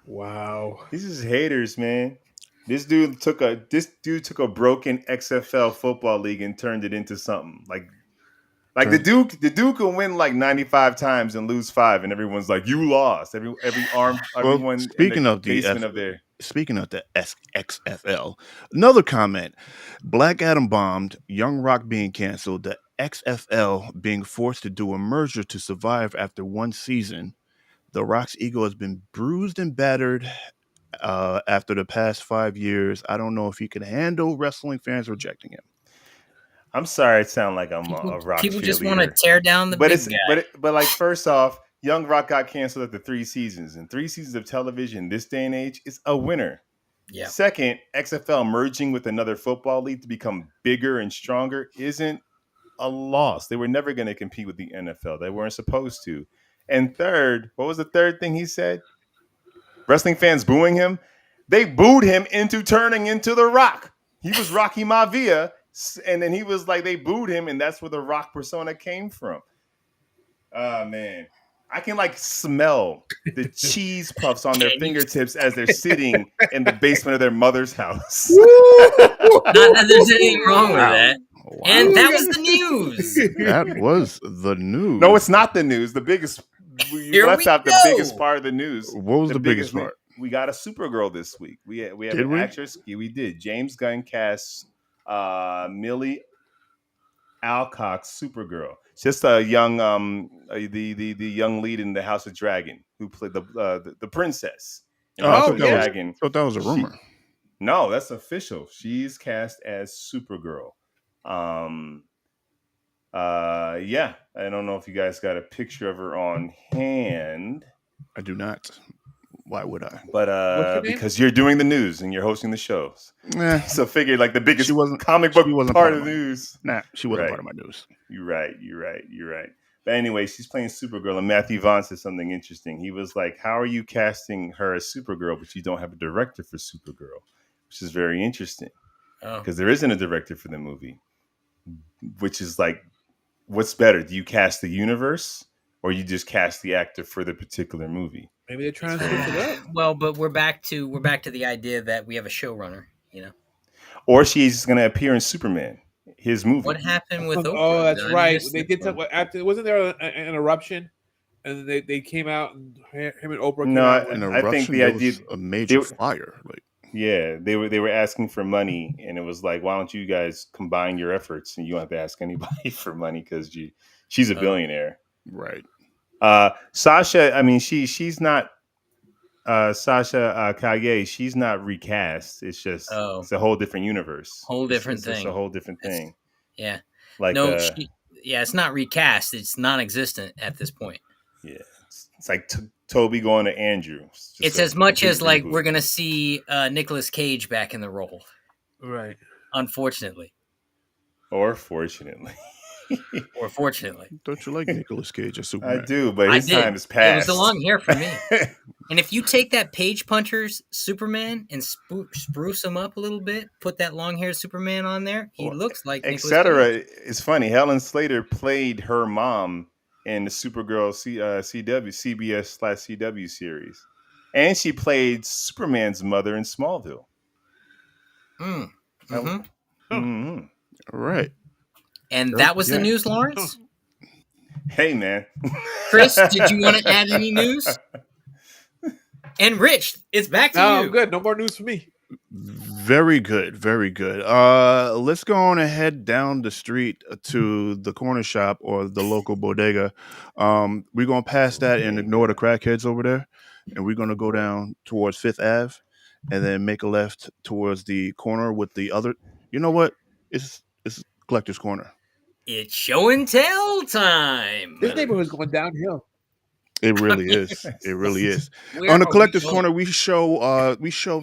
Wow. These is haters, man. This dude took a broken XFL football league and turned it into something like the Duke can win like 95 times and lose 5, and everyone's like, you lost. Everyone speaking of the basement of there. Speaking of the XFL, another comment: Black Adam bombed, Young Rock being canceled, the XFL being forced to do a merger to survive after one season. The Rock's ego has been bruised and battered after the past 5 years. I don't know if he can handle wrestling fans rejecting him. I'm sorry, it sounds like I'm a Rock People just cheerleader. want to tear down the but big it's guy. but like first off, Young Rock got canceled after 3 seasons, and 3 seasons of television this day and age is a winner. Yeah. Second, XFL merging with another football league to become bigger and stronger isn't a loss. They were never going to compete with the NFL. They weren't supposed to. And third, what was the third thing he said? Wrestling fans booing him. They booed him into turning into The Rock. He was Rocky Maivia. And then he was like, they booed him, and that's where the Rock persona came from. Oh man, I can like smell the cheese puffs on their Can you- fingertips as they're sitting in the basement of their mother's house. Not that there's anything wrong with that. Wow. And that was the news. That was the news. No, it's not the news. The biggest you Here left we out the go. biggest part of the news. What was the biggest news. part? We got a Supergirl this week. We have Did an we? actress. Yeah, we did. James Gunn cast Millie Alcock Supergirl. Just a young the young lead in the House of Dragon who played the princess. In Oh, House I of thought, Dragon. that was a rumor. No, that's official. She's cast as Supergirl. Yeah. I don't know if you guys got a picture of her on hand. I do not. Why would I? But What's your name? because you're doing the news and you're hosting the shows. So figure like the biggest comic book part of the news. Nah, she wasn't Right. part of my news. You're right. But anyway, she's playing Supergirl, and Matthew Vaughn said something interesting. He was like, how are you casting her as Supergirl, but you don't have a director for Supergirl? Which is very interesting. Oh. Because there isn't a director for the movie. Which is like, what's better? Do you cast the universe, or you just cast the actor for the particular movie? Maybe they're trying to switch it up. Well, but we're back to the idea that we have a showrunner. Or she's just going to appear in Superman, his movie. What happened with Oprah? Oh, that's I right. missed They it. did something after. Wasn't there an eruption? And they came out, and him and Oprah came No, out. An I eruption, think the there idea- was a major they- fire. Like, Yeah, they were asking for money, and it was like, why don't you guys combine your efforts, and you don't have to ask anybody for money because she's a billionaire. right. Sasha, I mean, she's not Sasha Kage. She's not recast. It's just it's a whole different universe, Whole different it's thing. It's a whole different thing. Yeah. Like No, it's not recast. It's non-existent at this point. yeah, it's like Toby going to Andrew. It's as much as like we're gonna see Nicolas Cage back in the role. Right. Unfortunately, or fortunately. or fortunately, Don't you like Nicolas Cage as Superman? I do, but his I did. time has passed. It was the long hair for me. And if you take that Page Puncher's Superman and spruce him up a little bit, put that long-haired Superman on there, he looks like etc. It's funny. Helen Slater played her mom in the Supergirl CBS/CW series, and she played Superman's mother in Smallville. All right. And that was the news, Lawrence? Hey, man. Chris, did you want to add any news? And Rich, it's back to you. I'm good. No more news for me. Very good. Very good. Let's go on and head down the street to the corner shop or the local bodega. We're going to pass that and ignore the crackheads over there. And we're going to go down towards Fifth Ave and then make a left towards the corner with the other. You know what? It's Collector's Corner. It's show and tell time. This neighborhood's going downhill. It really is. It really is. Where On the are we Collector's going? Corner, we show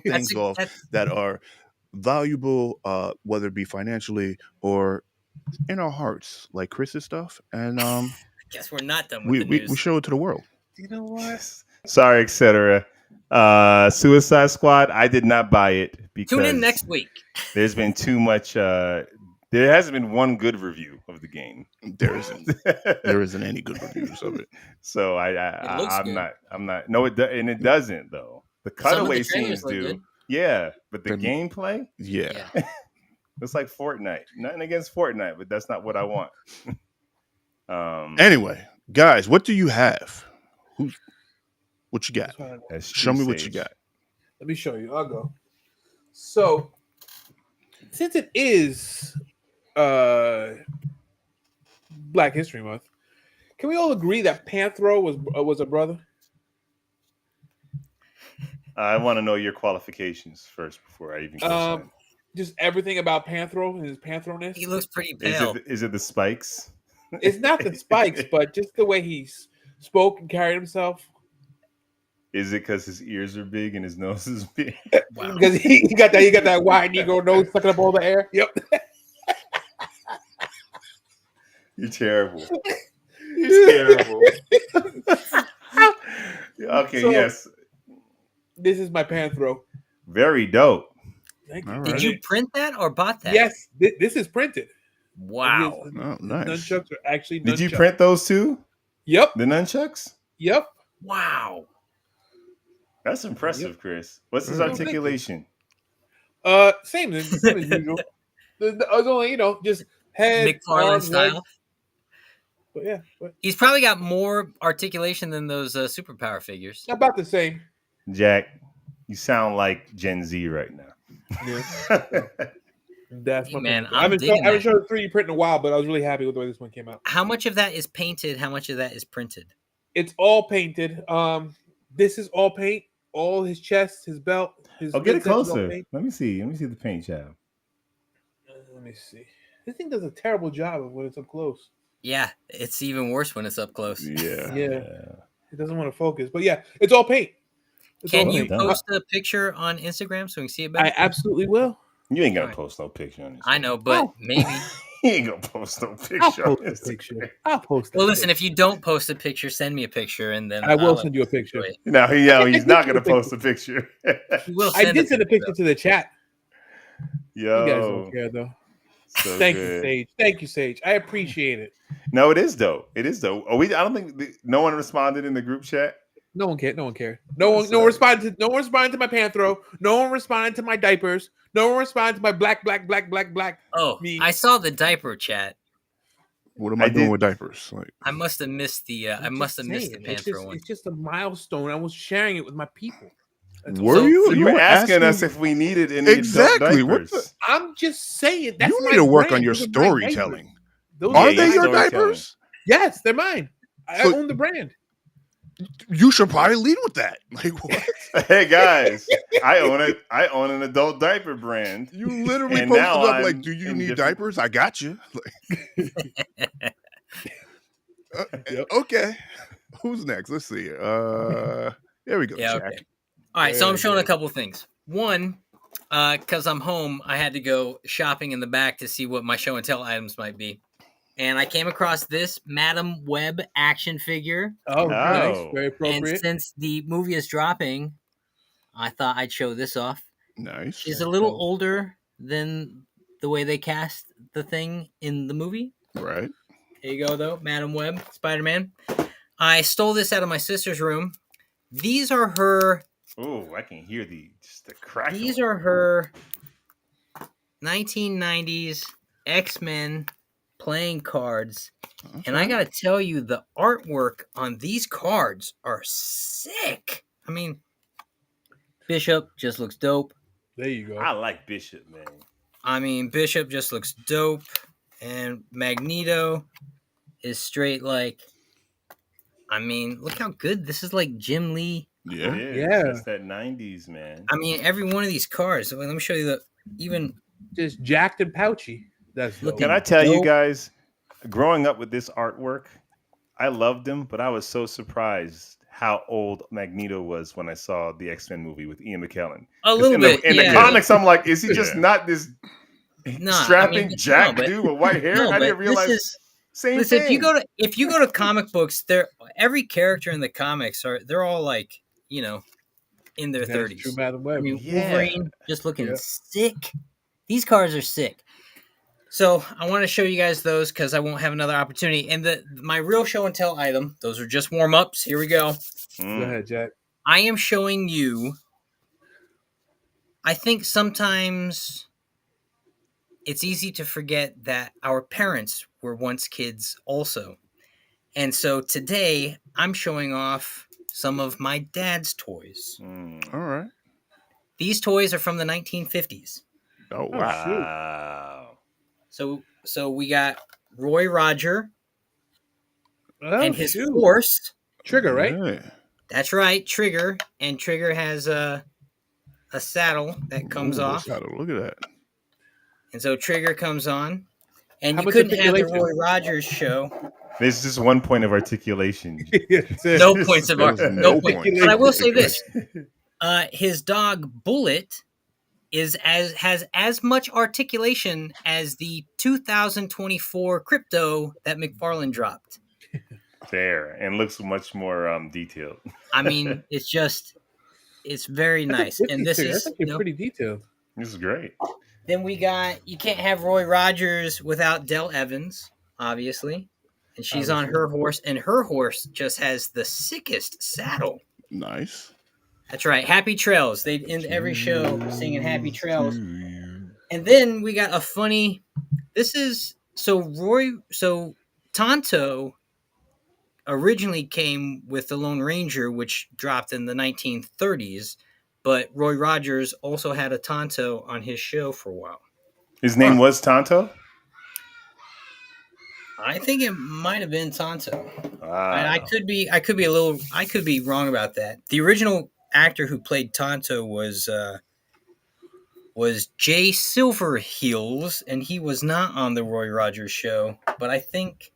things off that's- that are valuable, whether it be financially or in our hearts, like Chris's stuff. And I guess we're not done with the we news. show it to the world. You know what? Sorry, etc. Suicide Squad. I did not buy it because Tune in next week. there's been too much. There hasn't been one good review of the game. There isn't any good reviews of it. So looks I'm good. not. No, it doesn't though. The Some of the cutaway trailers scenes look do. good. Yeah, but the Then- gameplay, Yeah. it's like Fortnite. Nothing against Fortnite, but that's not what I want. Anyway, guys, what do you have? What you got? That's Show me true, what you Sage. got. Let me show you. I'll go. So, since it is Black History Month, can we all agree that Panthro was a brother? I want to know your qualifications first before I even. Co-sign. Just everything about Panthro and his Panthro-ness. He looks pretty pale. Is it the spikes? It's not the spikes, but just the way he spoke and carried himself. Is it because his ears are big and his nose is big? Wow. Because he got that wide Negro nose sucking up all the air. Yep. You're terrible. You're terrible. Okay, So- yes. This is my Panthro. Very dope. Thank All you. right. Did you print that or bought that? Yes, this is printed. Wow. Oh, His nice. nunchucks are actually nunchucks. Did you print those too? Yep. The nunchucks? Yep. Wow. That's impressive, Chris. What's his Very nice. articulation? Same as usual. The only just head, McFarlane arms, legs. style. But yeah, but He's probably got more articulation than those superpower figures. about the same. Jack, you sound like Gen Z right now. Yeah. That's Hey, my man, Panther. I'm I haven't digging that. showed a 3D print in a while, but I was really happy with the way this one came out. How much of that is painted? How much of that is printed? It's all painted. This is all paint. All his chest, his belt, his Oh, get it midsection is all closer. paint. Let me see. Let me see the paint job. Let me see. This thing does a terrible job of when it's up close. Yeah, it's even worse when it's up close. Yeah. Yeah. It doesn't want to focus. But yeah, it's all paint. It's Can all you paint. post a picture on Instagram so we can see it better? I absolutely will. You ain't gonna Alright. post no picture on this. I know, but Oh. maybe. You ain't gonna post no picture. I'll on post a Instagram. picture. I'll post. Well, listen, if you don't post a picture, send me a picture, and then I will I'll send you a picture. enjoy it. No, he's not gonna post a picture. He will I send did send a picture though. to the chat. Yo, You guys don't care though. so Thank you, good. Sage. Thank you, Sage. I appreciate it. No, it is dope. It is dope. I don't think no one responded in the group chat. No one cared. No one cared. No one responded to my Panthro. No one responded to my diapers. No one responded to my black. Oh, meme. I saw the diaper chat. What am I doing did- with diapers? Like, I must have missed the. I I'm must just have missed the saying, Panther one. It's just a milestone. I was sharing it with my people. That's all. were So- you? You were asking us asking- if we needed any Exactly. adult What diapers. I'm just saying. That's you my need to work brand. on your Those are my diapers. storytelling. Those Are Yeah, they your your storytelling. diapers? Yes, they're mine. I So- own the brand. You should probably lead with that. Like, what? Hey guys, I own an adult diaper brand. You literally And posted now up I'm like, "Do you in need different- diapers? I got you." Like, Yep. Okay, who's next? Let's see. Here we go. Yeah, Jack. okay. All right, so I'm There showing you a couple things. One, because I'm home, I had to go shopping in the back to see what my show and tell items might be. And I came across this Madam Web action figure. Oh, nice. Oh. Very And appropriate. since the movie is dropping, I thought I'd show this off. Nice. She's a little older than the way they cast the thing in the movie. Right. There you go, though. Madam Web, Spider-Man. I stole this out of my sister's room. These are her... Oh, I can hear just the crackling. These are her 1990s X-Men playing cards. And I gotta tell you, the artwork on these cards are sick. I mean, Bishop just looks dope. There you go. I like Bishop, man. I mean, Bishop just looks dope. And Magneto is straight like... I mean, look how good. This is like Jim Lee. Yeah. Yeah. It's that 90s, man. I mean, every one of these cards. Let me show you the... Even... Just jacked and pouchy. That's Look dope. Can I tell you Nope. guys, growing up with this artwork, I loved him, but I was so surprised how old Magneto was when I saw the X-Men movie with Ian McKellen. A 'Cause little in bit, the yeah. comics, I'm like, is he just Yeah. not this No, strapping jack but- dude with white hair? no, I didn't but realize. this is... Same Listen, thing. if you go to comic books, every character in the comics they're all like, in their That's 30s. true, Madam I Web. mean, Yeah. Wolverine just looking Yeah. sick. These cards are sick. So I want to show you guys those because I won't have another opportunity. And my real show and tell item, those are just warm ups. Here we go. Go ahead, Jack. I am showing you. I think sometimes it's easy to forget that our parents were once kids also. And so today I'm showing off some of my dad's toys. Mm. All right. These toys are from the 1950s. Oh, Oh, wow. shoot. Wow. So we got Roy Roger Oh, and his shoot. horse. Trigger, right? Yeah. That's right, Trigger. And Trigger has a saddle that comes Ooh, off. saddle. Look at that. And so Trigger comes on. And How you much couldn't have the articulation? Roy Rogers show. There's just one point of articulation. That's it. No points of There's no no point. points. But I will say this: his dog Bullet has as much articulation as the 2024 crypto that McFarlane dropped. There, and looks much more detailed. I mean, it's very nice. And this That's is actually pretty detailed. This is great. Then we got you can't have Roy Rogers without Dell Evans, obviously. And she's on Obviously. her horse, and her horse just has the sickest saddle. Nice. That's right. Happy Trails. They end every show singing Happy Trails. And then we got a funny. This is so Tonto originally came with the Lone Ranger, which dropped in the 1930s, but Roy Rogers also had a Tonto on his show for a while. His name was Tonto. I think it might have been Tonto. And Wow. I could be wrong about that. The original actor who played Tonto was Jay Silverheels, and he was not on the Roy Rogers show. But I think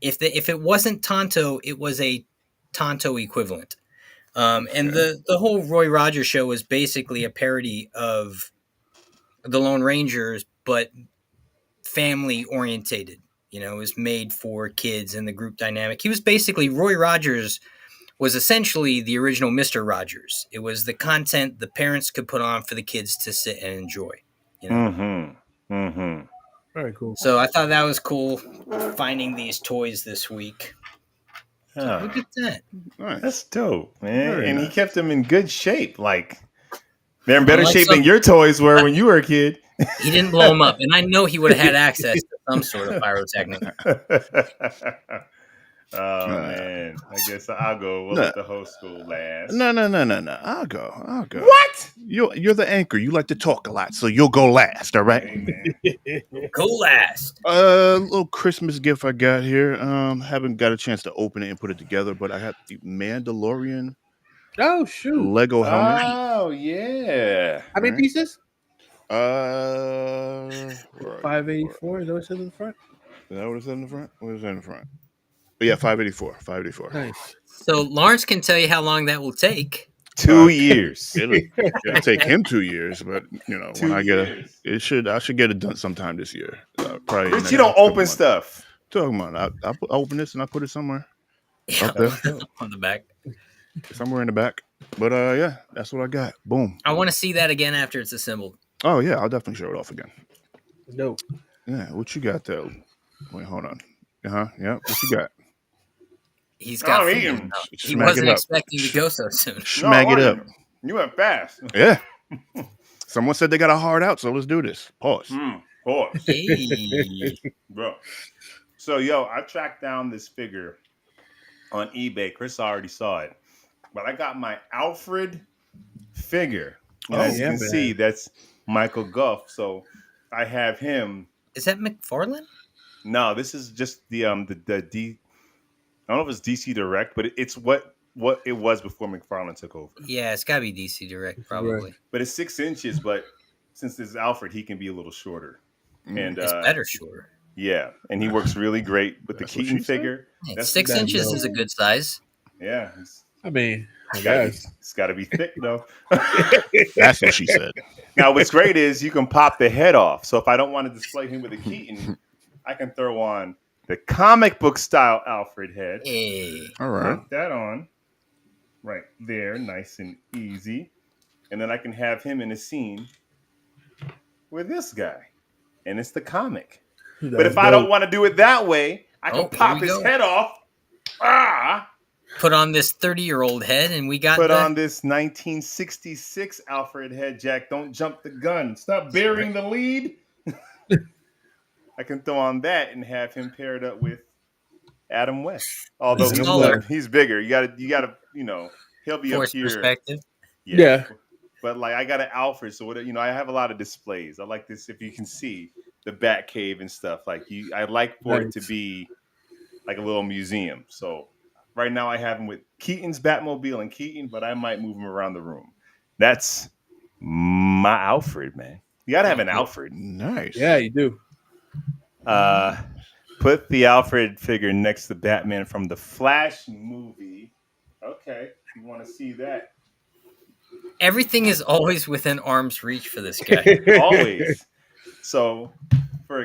if it wasn't Tonto, it was a Tonto equivalent. And the whole Roy Rogers show was basically a parody of the Lone Rangers, but family orientated. You know, it was made for kids and the group dynamic. He was basically Roy Rogers was essentially the original Mr. Rogers. It was the content the parents could put on for the kids to sit and enjoy. You know, Very cool. so I thought that was cool. Finding these toys this week. So Oh, look at that. Nice. that's dope, man. Very and he nice. kept them in good shape. Like they're in better Unlike shape than some- your toys were when you were a kid. He didn't blow them up, and I know he would have had access to some sort of pyrotechnic. Oh man, I guess I'll go. We'll No. let the host go last. No. I'll go. What? You're the anchor. You like to talk a lot, so you'll go last. All right. Hey, man. Go last. Little Christmas gift I got here. Haven't got a chance to open it and put it together, but I got the Mandalorian Oh shoot! Lego helmet. Oh yeah. How many Right. pieces? Where are 584. Is that what it says in the front? Is that what it said in the front? What is that in the front? Oh, yeah, 584. 584. Nice. So Lawrence can tell you how long that will take. 2 years. It'll take him 2 years, but you know, 2 when I get years. I should get it done sometime this year. Probably. in the Rich, you next don't couple open months. stuff. Talking about, I open this and I put it somewhere Yeah, there. on the back. in the back. But yeah, that's what I got. Boom. I want to see that again after it's assembled. Oh yeah, I'll definitely show it off again. Dope. Yeah, what you got there? Wait, hold on. Yeah, what you got? He's got I'm food in eating. his mouth. He Smack wasn't it up. expecting to go so soon. Smack it up. You went fast. Yeah. Someone said they got a hard out, so let's do this. Pause. Pause. Hey. Bro. So, yo, I tracked down this figure on eBay. Chris already saw it. But I got my Alfred figure. And Oh, as you yeah, can man. see, that's Michael Guff. So I have him. Is that McFarlane? No, this is just the D. I don't know if it's DC Direct, but it's what it was before McFarlane took over. Yeah, it's got to be DC Direct, probably. But it's 6 inches. But since this is Alfred, he can be a little shorter. And It's better shorter. yeah, and he works really great with the That's what Keaton she said? figure. Hey, That's 6 that's inches dope. is a good size. Yeah, I mean, I it's gotta, guess. it's got to be thick though. That's what she said. Now, what's great is you can pop the head off. So if I don't want to display him with a Keaton, I can throw on the comic book style Alfred head. Hey. All right. Put that on right there, nice and easy. And then I can have him in a scene with this guy. And it's the comic. But if I don't want to do it that way, I can Oh, pop here we his go. head off. Put on this 30-year-old head, and we got Put the... on this 1966 Alfred head, Jack. Don't jump the gun. Stop burying the lead. I can throw on that and have him paired up with Adam West. Although He's he's taller. he's bigger. You gotta, he'll be force up here. perspective. Yeah. But like I got an Alfred, so I have a lot of displays. I like this. If you can see the Bat Cave and stuff, I like for it to Nice. be like a little museum. So right now I have him with Keaton's Batmobile and Keaton, but I might move him around the room. That's my Alfred, man. You gotta have an Alfred. Nice. Yeah, you do. Put the Alfred figure next to Batman from the Flash movie. Okay, you want to see that? Everything is always within arm's reach for this guy. Always. So,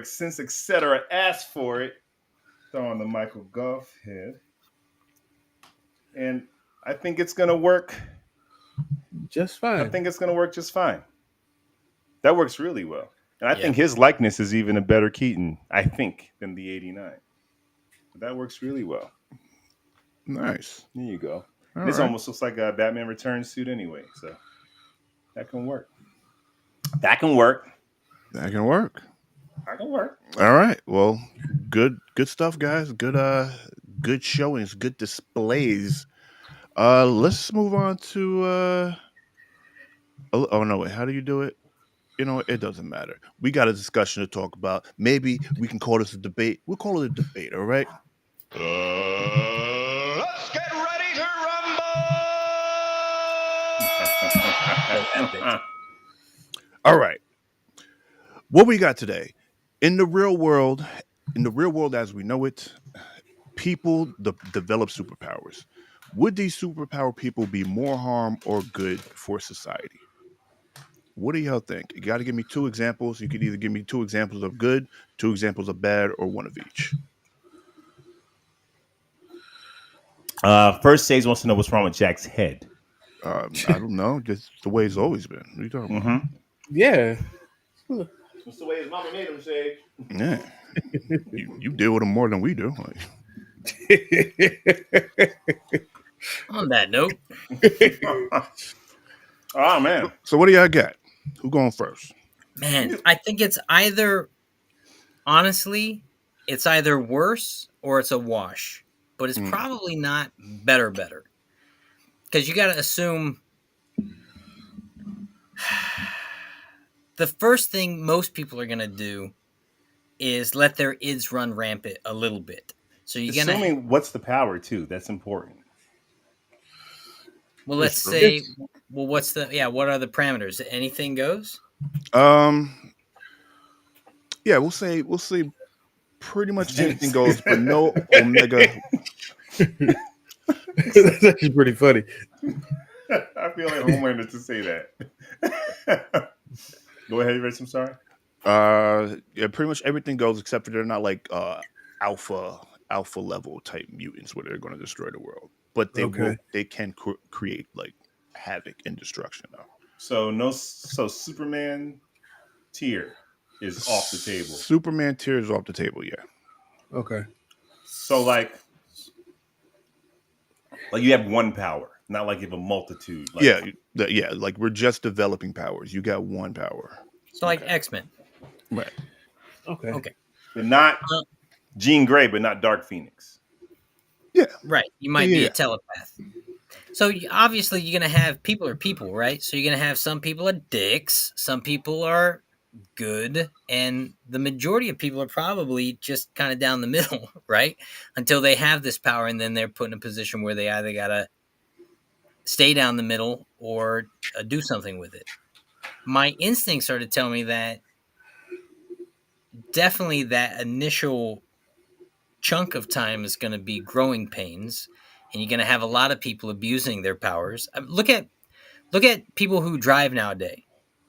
since etc. asked for it, throw on the Michael Guff head, and I think it's gonna work. Just I fine. think it's gonna work just fine. That works really well. And I Yeah. think his likeness is even a better Keaton, I think, than the 89. But that works really well. Nice. There you go. All And this right. almost looks like a Batman Returns suit anyway. So that can work. That can work. That can work. That can work. All right. Well, good stuff, guys. Good showings, good displays. Let's move on to oh no, wait, how do you do it? You know, it doesn't matter. We got a discussion to talk about. Maybe we can call this a debate. We'll call it a debate, all right? Let's get ready to So epic. rumble! All right. What we got today? In the real world as we know it, people develop superpowers. Would these superpower people be more harm or good for society? What do y'all think? You got to give me two examples. You could either give me two examples of good, two examples of bad, or one of each. First, Sage wants to know what's wrong with Jack's head. I don't know. Just the way it's always been. What are you talking about? Yeah. It's the way his mama made him, Sage. Yeah. You deal with them more than we do. Like, On that note, Oh man. so what do y'all got? Who going first? man, I think it's either, honestly, it's either worse or it's a wash. But it's probably not better. Because you got to assume the first thing most people are going to do is let their ids run rampant a little bit. So you're going to... Assuming what's the power too? That's important. Well, let's say... Well, what are the parameters? Anything goes? Yeah, we'll say pretty much anything goes, but no omega. That's actually pretty funny. I feel like Homelander to say that. Go ahead, Rich. I'm sorry. Yeah, pretty much everything goes except for they're not like alpha level type mutants where they're going to destroy the world, but they can create like havoc and destruction though. So Superman tier is off the table. Superman tier is off the table, yeah. Okay. So like you have one power, not like you have a multitude. Like, yeah, like we're just developing powers. You got one power. So like X-Men. Right. Okay. But not Jean Grey, but not Dark Phoenix. Yeah. Right. You might be a telepath. So obviously you're going to have people, right? So you're going to have some people are dicks, some people are good, and the majority of people are probably just kind of down the middle, right? Until they have this power, and then they're put in a position where they either got to stay down the middle or do something with it. My instincts are to tell me that definitely that initial chunk of time is going to be growing pains, and you're going to have a lot of people abusing their powers. Look at people who drive nowadays,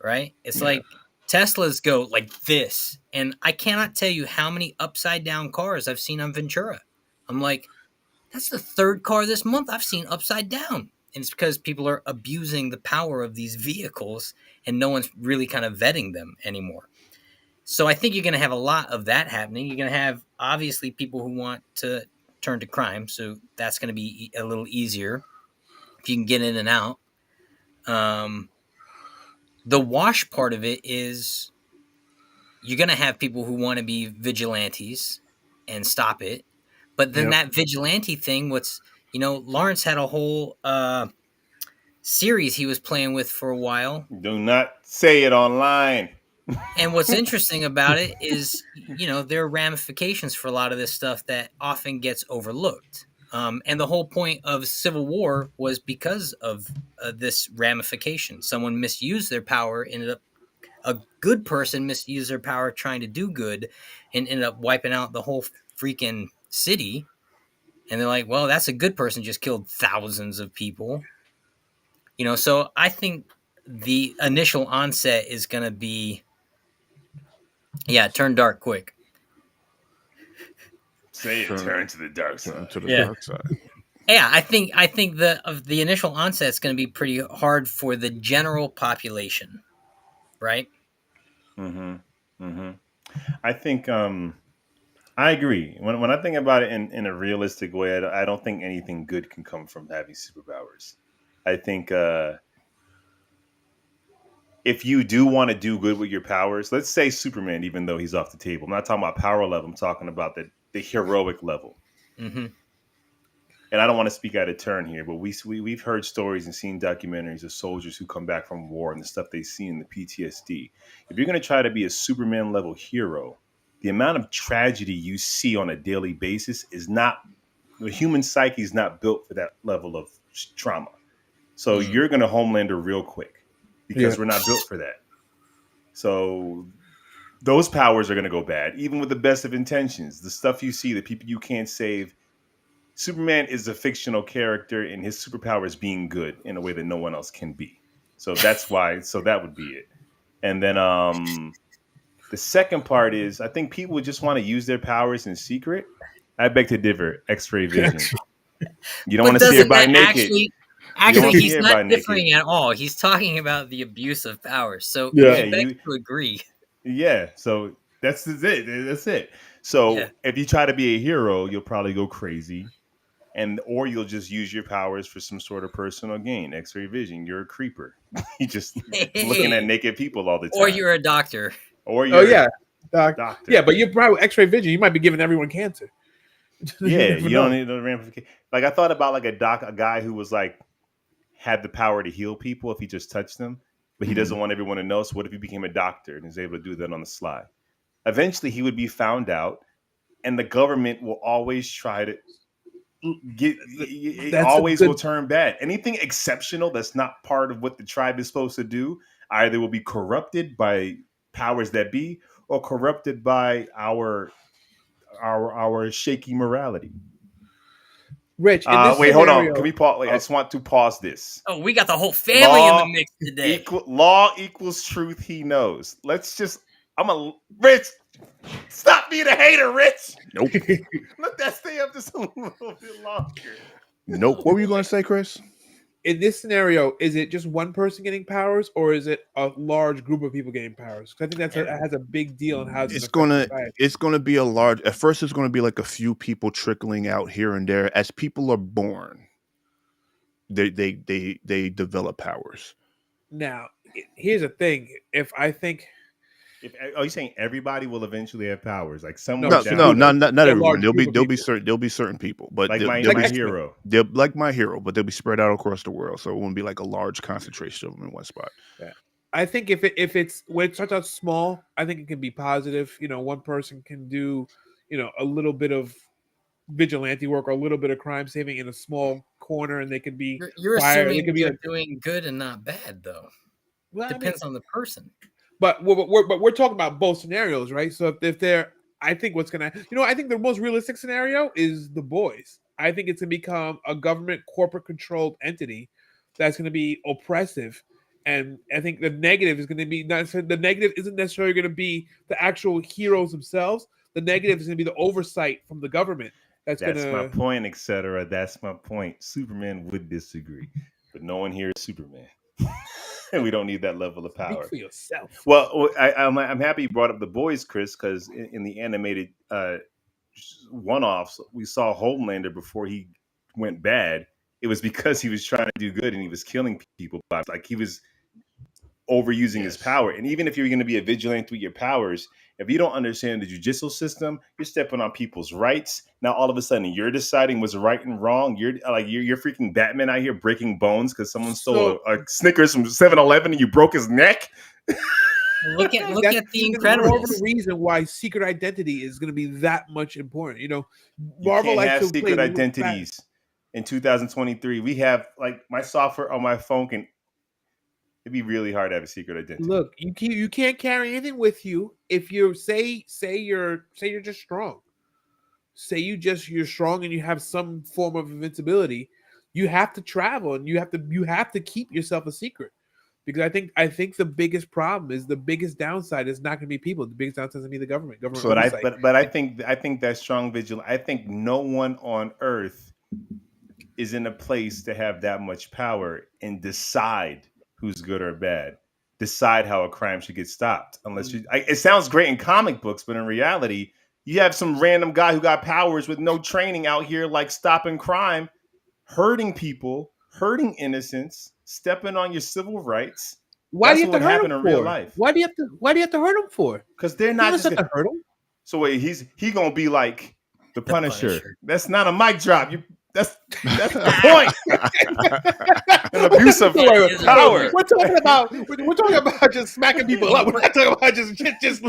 right? It's like Teslas go like this, and I cannot tell you how many upside down cars I've seen on Ventura. I'm like, that's the third car this month I've seen upside down. And it's because people are abusing the power of these vehicles, and no one's really kind of vetting them anymore. So I think you're going to have a lot of that happening. You're going to have, obviously, people who want to turn to crime. So that's going to be a little easier if you can get in and out. The wash part of it is you're going to have people who want to be vigilantes and stop it. But then that vigilante thing, Lawrence had a whole series he was playing with for a while. Do not say it online. And what's interesting about it is, there are ramifications for a lot of this stuff that often gets overlooked. And the whole point of Civil War was because of this ramification. Someone misused their power, a good person misused their power trying to do good, and ended up wiping out the whole freaking city. And they're like, well, that's a good person, just killed thousands of people. So I think the initial onset is going to be, turn dark quick. Say it, turn to the dark side. To the dark side. Yeah, I think the initial onset is going to be pretty hard for the general population, right? Mm-hmm. Mm-hmm. I think I agree. When I think about it in a realistic way, I don't think anything good can come from having superpowers. I think if you do want to do good with your powers, let's say Superman, even though he's off the table. I'm not talking about power level. I'm talking about the heroic level. Mm-hmm. And I don't want to speak out of turn here, but we've heard stories and seen documentaries of soldiers who come back from war and the stuff they see in the PTSD. If you're going to try to be a Superman level hero, the amount of tragedy you see on a daily basis is not the human psyche is not built for that level of trauma. So Mm. you're going to Homelander real quick Yeah. because we're not built for that. So those powers are going to go bad, even with the best of intentions. The stuff you see, the people you can't save. Superman is a fictional character, and his superpower is being good in a way that no one else can be. So that's why. So that would be it. And then the second part is, I think people would just want to use their powers in secret. I beg to differ. X-ray vision. You don't want But to see doesn't that everybody naked. You don't actually want to see he's not everybody naked. differing at all. He's talking about the abuse of power. So Yeah. Yeah, he begs you. to agree. Yeah. So that's it. That's it. Yeah. So if you try to be a hero, you'll probably go crazy, and or you'll just use your powers for some sort of personal gain. X-ray vision. You're a creeper. You just looking at Hey. naked people all the Or time, you're a doctor. or Oh you're a yeah, Doc. Yeah, doctor. but you're probably X-ray vision. You might be giving everyone cancer. You Yeah, never you don't know. need the ramification. Like I thought about like a guy who was like had the power to heal people if he just touched them, but he doesn't want everyone to know. So what if he became a doctor and is able to do that on the sly? Eventually, he would be found out, and the government will always try to get. It That's a always will good. turn bad. Anything exceptional that's not part of what the tribe is supposed to do either will be corrupted by powers that be or corrupted by our shaky morality. Rich, in this Wait, hold on. Can scenario. we pause? Wait, I Oh, just want to pause this. Oh, we got the whole family in the Law mix today. law equals truth. He knows. Let's just. I'm a Rich. Stop being a hater, Rich. Nope. Let that stay up just a little bit longer. Nope. What were you going to say, Chris? in this scenario, is it just one person getting powers, or is it a large group of people getting powers? 'Cause I think that has a big deal in how it's going It's to affect gonna society. it's gonna be a large. At first, it's gonna be like a few people trickling out here and there. As people are born, they develop powers. Now, here's the thing: if I think If are you saying everybody will eventually have powers? Like no, somewhere No, so down no, the group, not a everyone. large There'll be group of there'll be people, certain people, but like my they'll like my be X Men. hero. they're like my hero, but they'll be spread out across the world, so it won't be like a large concentration of them in one spot. Yeah. I think if it's when it starts out small, I think it can be positive. One person can do, a little bit of vigilante work or a little bit of crime saving in a small corner, and they could be You're fired. They assuming could be they're like, doing good and not bad, though. well, I mean, Depends on the person. but we're talking about both scenarios, right? So if they're, I think what's gonna, I think the most realistic scenario is the boys. I think it's gonna become a government corporate controlled entity that's gonna be oppressive, and I think the negative is gonna be not necessarily, the negative isn't necessarily gonna be the actual heroes themselves. The negative is gonna be the oversight from the government. That's That's my gonna point, etc. That's my point. Superman would disagree, but no one here is Superman, and we don't need that level of speak power. for yourself. Well, I'm happy you brought up the boys, Chris, because in the animated one-offs, we saw Homelander before he went bad. It was because he was trying to do good and he was killing people. Like he was overusing his Yes. power. And even if you're going to be a vigilante with your powers, if you don't understand the judicial system, you're stepping on people's rights. Now all of a sudden you're deciding what's right and wrong. You're freaking Batman out here breaking bones because someone stole So a Snickers from 7-Eleven and you broke his neck. Look that's at the even more of a Incredibles. reason why secret identity is going to be that much important. You Marvel can't likes have to play secret little fat. identities in 2023. We have like my software on my phone can it'd be really hard to have a secret identity. Look, you can't carry anything with you if you say you're just strong. Say you're strong and you have some form of invincibility. You have to travel and you have to keep yourself a secret. Because I think the biggest problem is the biggest downside is not going to be people. The biggest downside is going to be the government So but I oversight. but I think that strong vigilance. I think no one on earth is in a place to have that much power and decide who's good or bad. decide how a crime should get stopped. Unless it sounds great in comic books, but in reality, you have some random guy who got powers with no training out here, like stopping crime, hurting people, hurting innocents, stepping on your civil rights. Why do That's you what have would to hurt happen him in real for? life. Why do you have to hurt him for? Because they're You not don't just have to hurt him. So wait, he gonna be like the Punisher. Punisher. That's not a mic drop. That's the point. An abuse of Is a power. We're talking about just smacking people up. We're not talking about just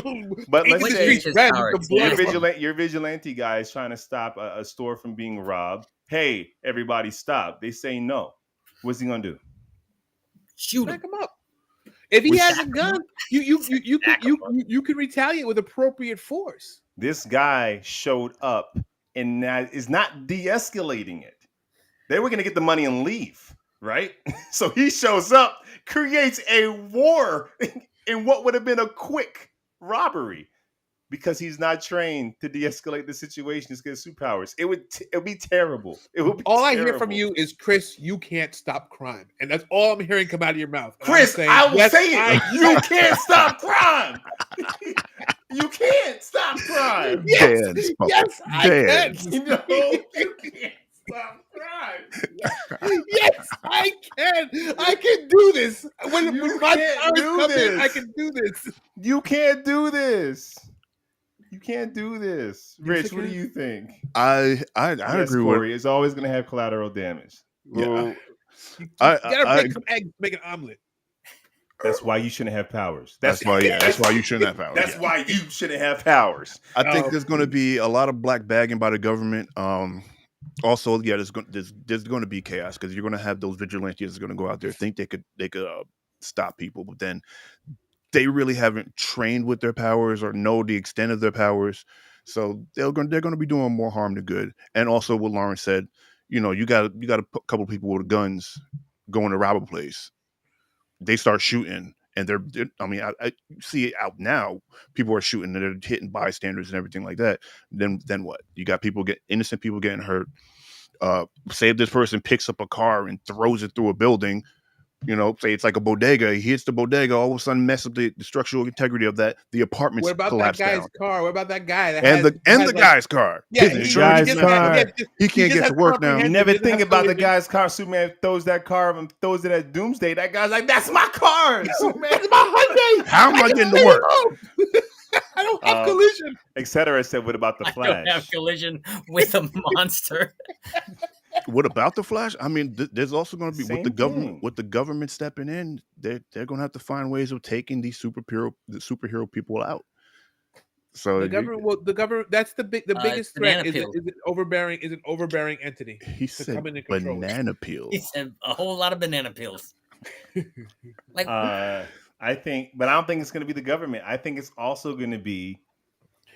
But let's painting the say streets red with the your blood. your vigilante guy is trying to stop a store from being robbed. Hey, everybody, stop! They say no. What's he gonna do? Shoot Smack him. him up. If he We has a sack gun, you can retaliate with appropriate force. This guy showed up and is not de-escalating it. They were gonna get the money and leave, right? So he shows up, creates a war in what would have been a quick robbery. Because he's not trained to de-escalate the situation, to get superpowers. It would be terrible. It would be all terrible. I hear from you is, Chris, you can't stop crime, and that's all I'm hearing come out of your mouth. And Chris, saying, I will yes, say it. You can't stop crime. You can't stop crime. Yes, yes, I can. You know, you can't stop crime. Yes, I can. I can do this. When You my can't powers do come in, this. I can do this. You can't do this. You can't do this. Yes, Rich, I what do can. you think? I Yes, agree Corey, with. it's always going to have collateral damage. Yeah. Well, You I- gotta I- break some eggs, make an omelet. that's why you shouldn't have powers. That's why you shouldn't have powers. That's yeah. why you shouldn't have powers. I think Oh. there's going to be a lot of black bagging by the government. Also, yeah, there's going to be chaos because you're going to have those vigilantes that are going to go out there think they could stop people, but then they really haven't trained with their powers or know the extent of their powers, so they're going to be doing more harm than good. And also, what Lauren said, you got a couple of people with guns going to rob a place. They start shooting, and I mean, I see it out now. People are shooting, and they're hitting bystanders and everything like that. Then what? You got innocent people getting hurt. Say if this person picks up a car and throws it through a building, say it's like a bodega. He hits the bodega, all of a sudden mess up the structural integrity of that. The apartments What about that collapse guy's down. car? What about that guy? That And the guy's car. Yeah, His insurance is not- he can't get to work now. You never think about the guy's car. Superman throws that car and throws it at Doomsday. That guy's like, "That's my car, Superman. That's my Hyundai. How am I getting to work?" I don't have collision. Etc. said, "What about the I don't have Flash?" collision with a monster. What about the Flash? I mean, there's also going to be Same with the government thing. with the government stepping in. They're going to have to find ways of taking these superhero people out. So The government. That's the biggest banana threat. Is peel. an overbearing entity. he to said come in and control it. banana peel. He said a whole lot of banana peels. Like I think, but I don't think it's going to be the government. I think it's also going to be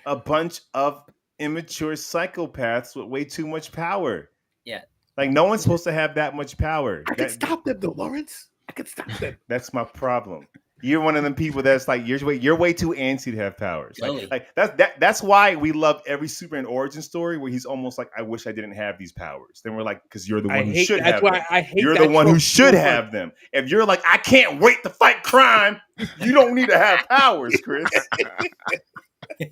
a bunch of immature psychopaths with way too much power. Yeah. Like no one's supposed to have that much power. I can stop them, though, Lawrence. I can stop them. That's my problem. You're one of them people that's like you're way too antsy to have powers. Really? Like that's why we love every Superman origin story where he's almost like, I wish I didn't have these powers. Then we're like, because you're the one who should have them. I hate You're that the one who trope should so have much. them. If you're like, I can't wait to fight crime, you don't need to have powers, Chris.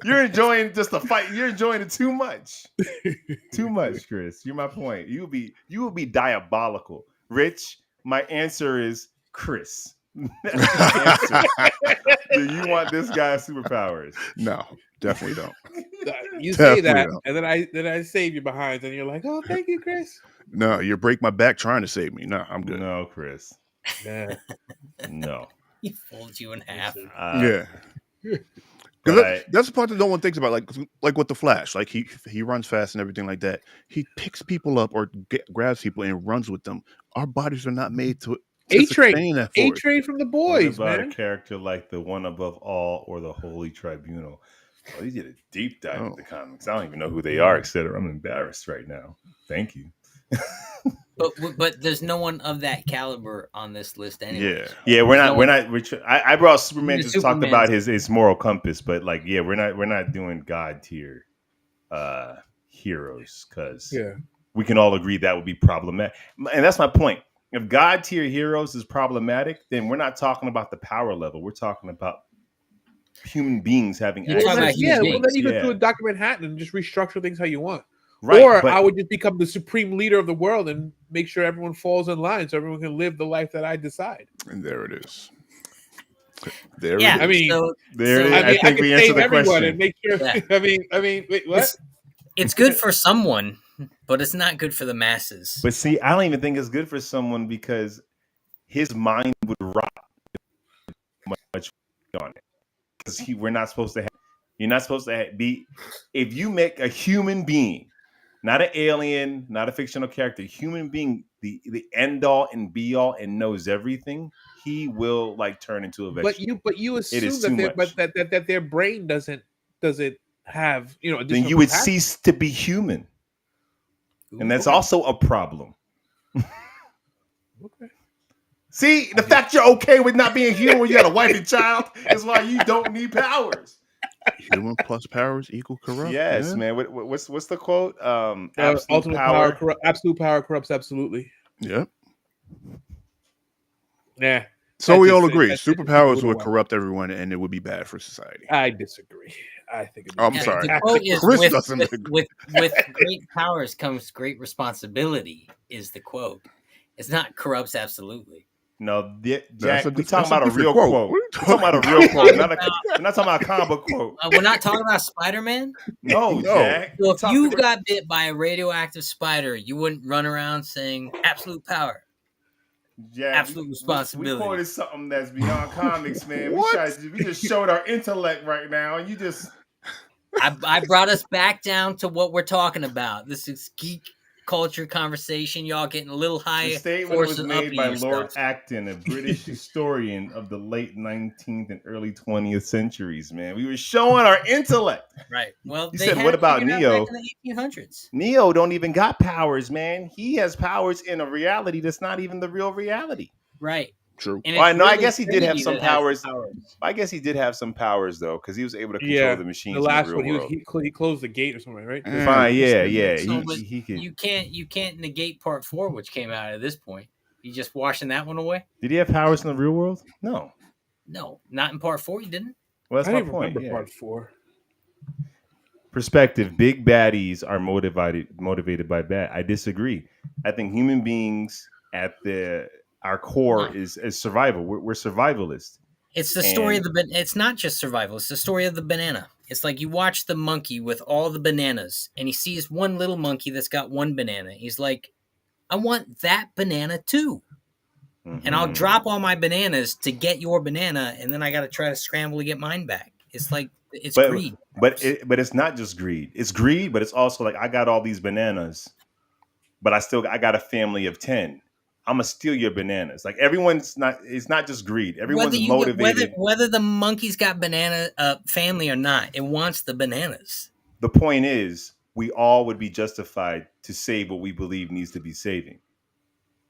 You're enjoying just the fight. You're enjoying it too much. Too much, Chris. You're my point. You will be diabolical. Rich, my answer is Chris. That's my answer. Do you want this guy's superpowers? No, definitely don't. You say Definitely that, don't. and then I save you behind, and you're like, "Oh, thank you, Chris." No, you break my back trying to save me. No, I'm good. No, Chris. Yeah. No. he folds you in half. Yeah. but Because that's the part that no one thinks about, like with the Flash. Like he runs fast and everything like that. He picks people up or grabs people and runs with them. Our bodies are not made to sustain that force. A-Train from the What boys, about man. a character like the One Above All or the Holy Tribunal? Well, he did a deep dive into comics. I don't even know who they are, etc. I'm embarrassed right now. Thank you. But there's no one of that caliber on this list anyway. Yeah, we're not. I brought Superman just talked Superman's- about his moral compass, but like, yeah, we're not doing God tier heroes because we can all agree that would be problematic. And that's my point. If God tier heroes is problematic, then we're not talking about the power level. We're talking about human beings having You're talking about access human to Well, beings. then you it. could do Yeah, a Dr. Manhattan and just restructure things how you want. right. Or But I would just become the supreme leader of the world and make sure everyone falls in line so everyone can live the life that I decide. And there it is. There Yeah. it is. I mean, there, I I mean, I think can we answered save the everyone and question. make sure. Yeah. I mean, wait, what? It's good for someone, but it's not good for the masses. But see, I don't even think it's good for someone because his mind would rot much on it. Because we're not supposed to have. You're not supposed to be. If you make a human being, not an alien, not a fictional character, human being, the end all and be all and knows everything, he will like turn into a vegetable. But you It is assume too that much. that their brain doesn't have Then additional you would capacity. cease to be human, and that's Okay. also a problem. Okay. See, the fact you're okay with not being human when you got a wife and child is why you don't need powers. Human plus powers equal corrupt. Yes, Yeah. man. What's the quote? Absolute Ultimate power. absolute power corrupts absolutely. Yep. Nah. So That we just- all agree, that just superpowers little would wild. corrupt everyone, and it would be bad for society. I disagree. I think it'd be I'm Yeah, sorry. The quote is Chris with, doesn't with, agree. with great powers comes great responsibility is the quote. It's not corrupts absolutely. No, That's Jack. a We diff- talking that's a about a different real quote. quote. What are you We're talking about a talking real quote. about? We're not talking about a comic book quote. We're not talking about Spider-Man. No, No. Jack. So We're if you talking- got bit by a radioactive spider, you wouldn't run around saying absolute power. Jack, absolute we responsibility. quoted something that's beyond comics, man. What? We just showed our intellect right now, and you just I brought us back down to what we're talking about. This is geek culture conversation. Y'all getting a little high. the statement was forcing made uppy by yourself. Lord Acton, a British historian of the late 19th and early 20th centuries. Man, we were showing our intellect. Right. Well, You they said, had what it about figured out Neo? back in the 1800s. Neo don't even got powers, man. He has powers in a reality that's not even the real reality. Right. True. And Well, I it's know. I really guess he did have Trinity some that has powers. the powers. I guess he did have some powers though, because he was able to control Yeah, the machines the in last the one, real world. he closed the gate or something, right? Fine, yeah. So, but He could. you can't negate part 4, which came out at this point. You just washing that one away? Did he have powers in the real world? No. No, not in part 4. You didn't. Well, that's I my didn't point. remember Yeah. part 4. Perspective. Big baddies are motivated by bad. I disagree. I think human beings at our core is survival. We're survivalists. It's the story And- of the. It's not just survival. It's the story of the banana. It's like you watch the monkey with all the bananas, and he sees one little monkey that's got one banana. He's like, "I want that banana too." And I'll Mhm. drop all my bananas to get your banana, and then I got to try to scramble to get mine back. It's like it's greed. But it's not just greed. It's greed, but it's also like I got all these bananas, but I got a family of 10. I'm gonna steal your bananas. Like everyone's not. It's not just greed. Everyone's motivated. Whether the monkey's got banana family or not, it wants the bananas. The point is, we all would be justified to save what we believe needs to be saving.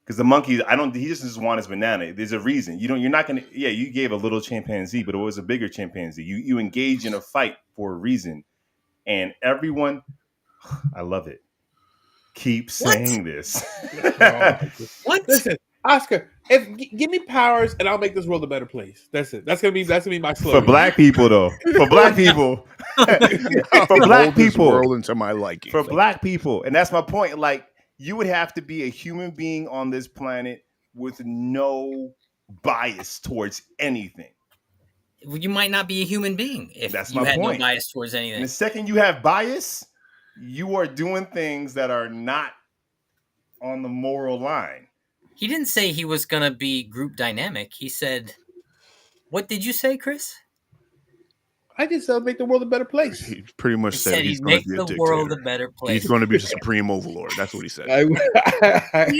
Because the monkey, he doesn't want his banana. There's a reason. You're not gonna. Yeah, you gave a little chimpanzee, but it was a bigger chimpanzee. You engage in a fight for a reason, and everyone, I love it. Keep saying this. What? Listen, Oscar, give me powers and I'll make this world a better place. That's it. That's gonna be my slogan. For black people, though. For black people. For black Mold this people. world into my liking. For black people. And that's my point. Like, you would have to be a human being on this planet with no bias towards anything. You might not be a human being if That's you my had point. no bias towards And anything. the second you have bias, you are doing things that are not on the moral line. He didn't say he was going to be group dynamic. He said, what did you say, Chris? I just said make the world a better place. He pretty much He said said he's he'd going make to be a the world a dictator. better place. He's going to be the supreme overlord. That's what he said. He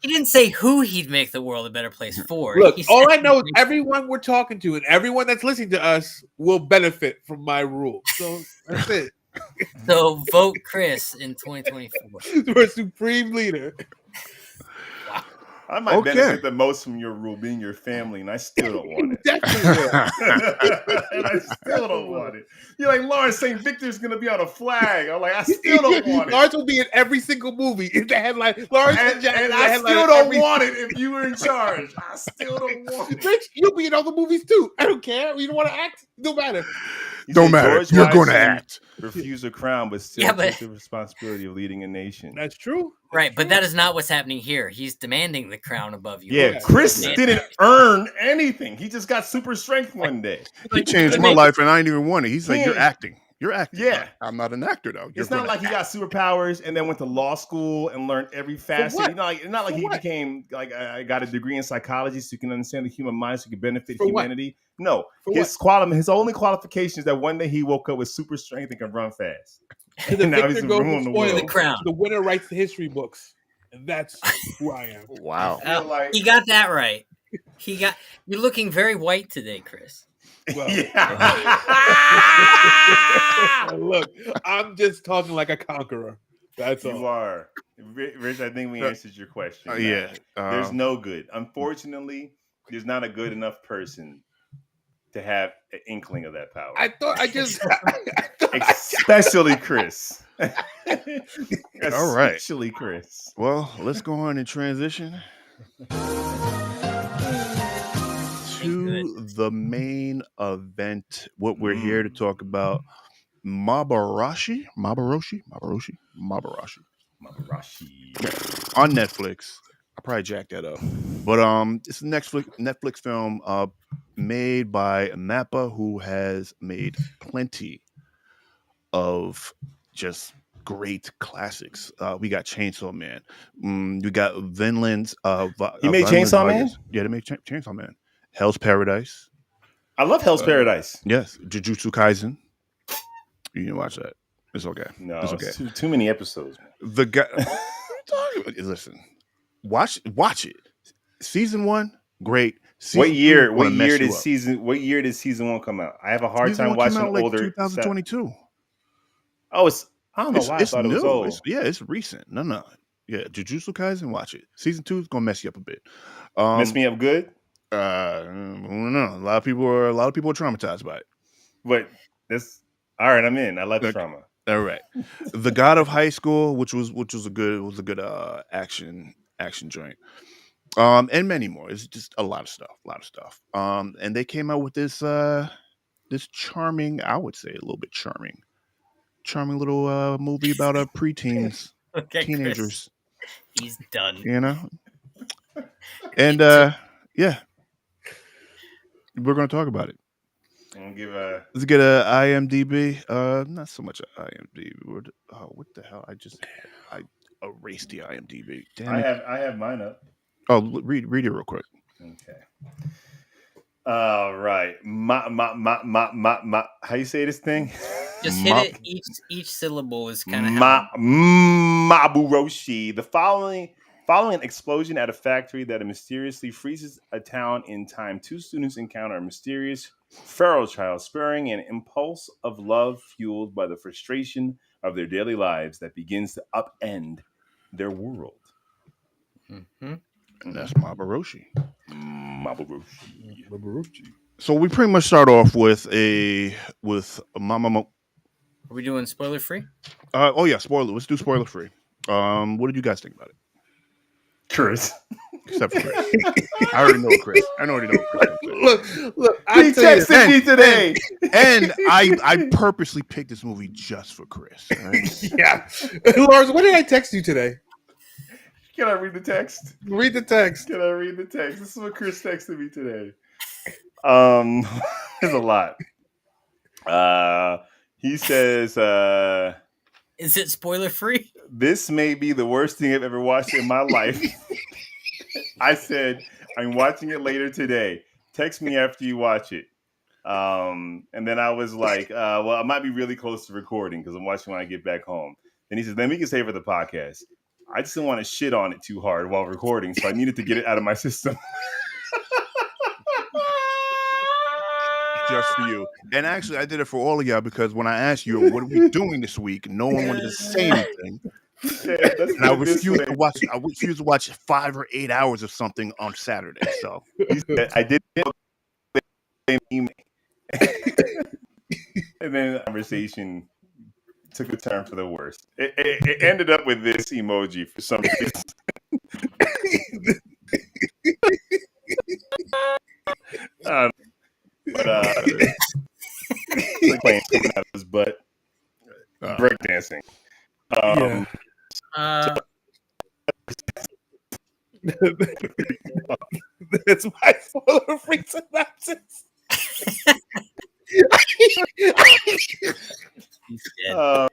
didn't say who he'd make the world a better place for. Look, He all said I know is he'd make- everyone we're talking to and everyone that's listening to us will benefit from my rule. So that's it. So vote Chris in 2024. We're supreme leader. I might Okay. benefit the most from your rule being your family, and I still don't want it. Definitely will. And I still don't want it. You're like, Lawrence, St. Victor's going to be on a flag. I'm like, I still don't want it. Lawrence will be in every single movie. It's the headline. Lawrence And Jackson is the I headline still of don't every- want it if you were in charge. I still don't want it. Rich, you'll be in other movies too. I don't care. You don't want to act? No matter. He Don't said, matter. George You're going to Washington act. refuse a crown, but still Yeah, but- take the responsibility of leading a nation. That's true. Right, but that is not what's happening here. He's demanding the crown above you. Yeah, Yeah. Chris Yeah. didn't earn anything. He just got super strength one day. He changed my life, and I didn't even want it. He's like, Yeah. "You're acting. You're acting." Yeah. I'm not an actor though. It's not like he got superpowers and then went to law school and learned every facet. what? You know, it's not like For he what? became like I got a degree in psychology so you can understand the human mind so you can benefit For what? humanity. No, For his only qualification is that one day he woke up with super strength and can run fast. To the And now victor he's goes ruling the the world. spoil. The crown. The winner writes the history books, and that's who I am. Wow. I feel like- He got that right. You're looking very white today, Chris. Well, Yeah. look, I'm just talking like a conqueror. That's You all. are. Rich, I think we answered your question. Yeah. There's no good. Unfortunately, there's not a good enough person to have an inkling of that power. I thought I just. Especially Chris. All right. Especially Chris. Well, let's go on and transition to the main event. What we're here to talk about: Maboroshi Maboroshi. on Netflix. I probably jacked that up, but it's a Netflix film made by Mappa, who has made plenty of just great classics. We got Chainsaw Man. We got Vinland's. He made Chainsaw Man? Yeah, they made Chainsaw Man. Hell's Paradise. I love Hell's Paradise. Yes, Jujutsu Kaisen. You can watch that. It's okay. No, it's it's okay. too many episodes. Man. The guy. Listen, watch it. Season 1, great. Season 2 What gonna mess year you did up. season 1 come out? I have a hard Season time 1 came watching out like older. 2022. Oh, I don't know why I thought it was new. old. It's recent. No. Yeah, Jujutsu Kaisen, watch it. Season 2 is gonna mess you up a bit. Mess me up good, I don't know. A lot of people are traumatized by it. but that's all right. I'm in. I love Okay. trauma. All right. The God of High School, which was a good action joint. And many more. It's just a lot of stuff. And they came out with this charming, I would say a little bit charming little movie about preteens, Okay, teenagers, Chris, he's done. you know. And yeah, we're gonna talk about it. I'm gonna give a. Let's get a IMDb. Not so much a IMDb. What the hell? I erased the IMDb. Damn it. I have mine up. Oh, read it real quick. Okay. All right. How you say this thing? Just hit it. Each syllable is kind of Maboroshi. The following an explosion at a factory that mysteriously freezes a town in time, two students encounter a mysterious feral child, spurring an impulse of love fueled by the frustration of their daily lives that begins to upend their world. Mm-hmm. And that's Maboroshi. Maboroshi. So we pretty much start off with Mama. Are we doing spoiler free? Oh yeah, spoiler. Let's do spoiler free. What did you guys think about it? Chris. Except for Chris. I already know Chris. I already know what Chris thinks. Look. He texted me today. And I purposely picked this movie just for Chris. Right? Yeah, Lars, what did I text you today? Can I read the text? Read the text. Can I read the text? This is what Chris texted me today. There's a lot. He says, Is it spoiler free? this may be the worst thing I've ever watched in my life. I said, I'm watching it later today. Text me after you watch it. And then I was like, well, I might be really close to recording because I'm watching when I get back home. Then he says, then we can save for the podcast. I just didn't want to shit on it too hard while recording, so I needed to get it out of my system. Just for you. And actually, I did it for all of y'all because when I asked you, what are we doing this week? No one wanted to say anything. He said, "Let's And put it this way." I refuse to watch 5 or 8 hours of something on Saturday. So He said, "I did email." And then the conversation took a turn for the worse. It ended up with this emoji for some reason. I don't know, but like playing coming out of his butt, breakdancing. Yeah. Uh, That's my spoiler free synopsis. he's dead.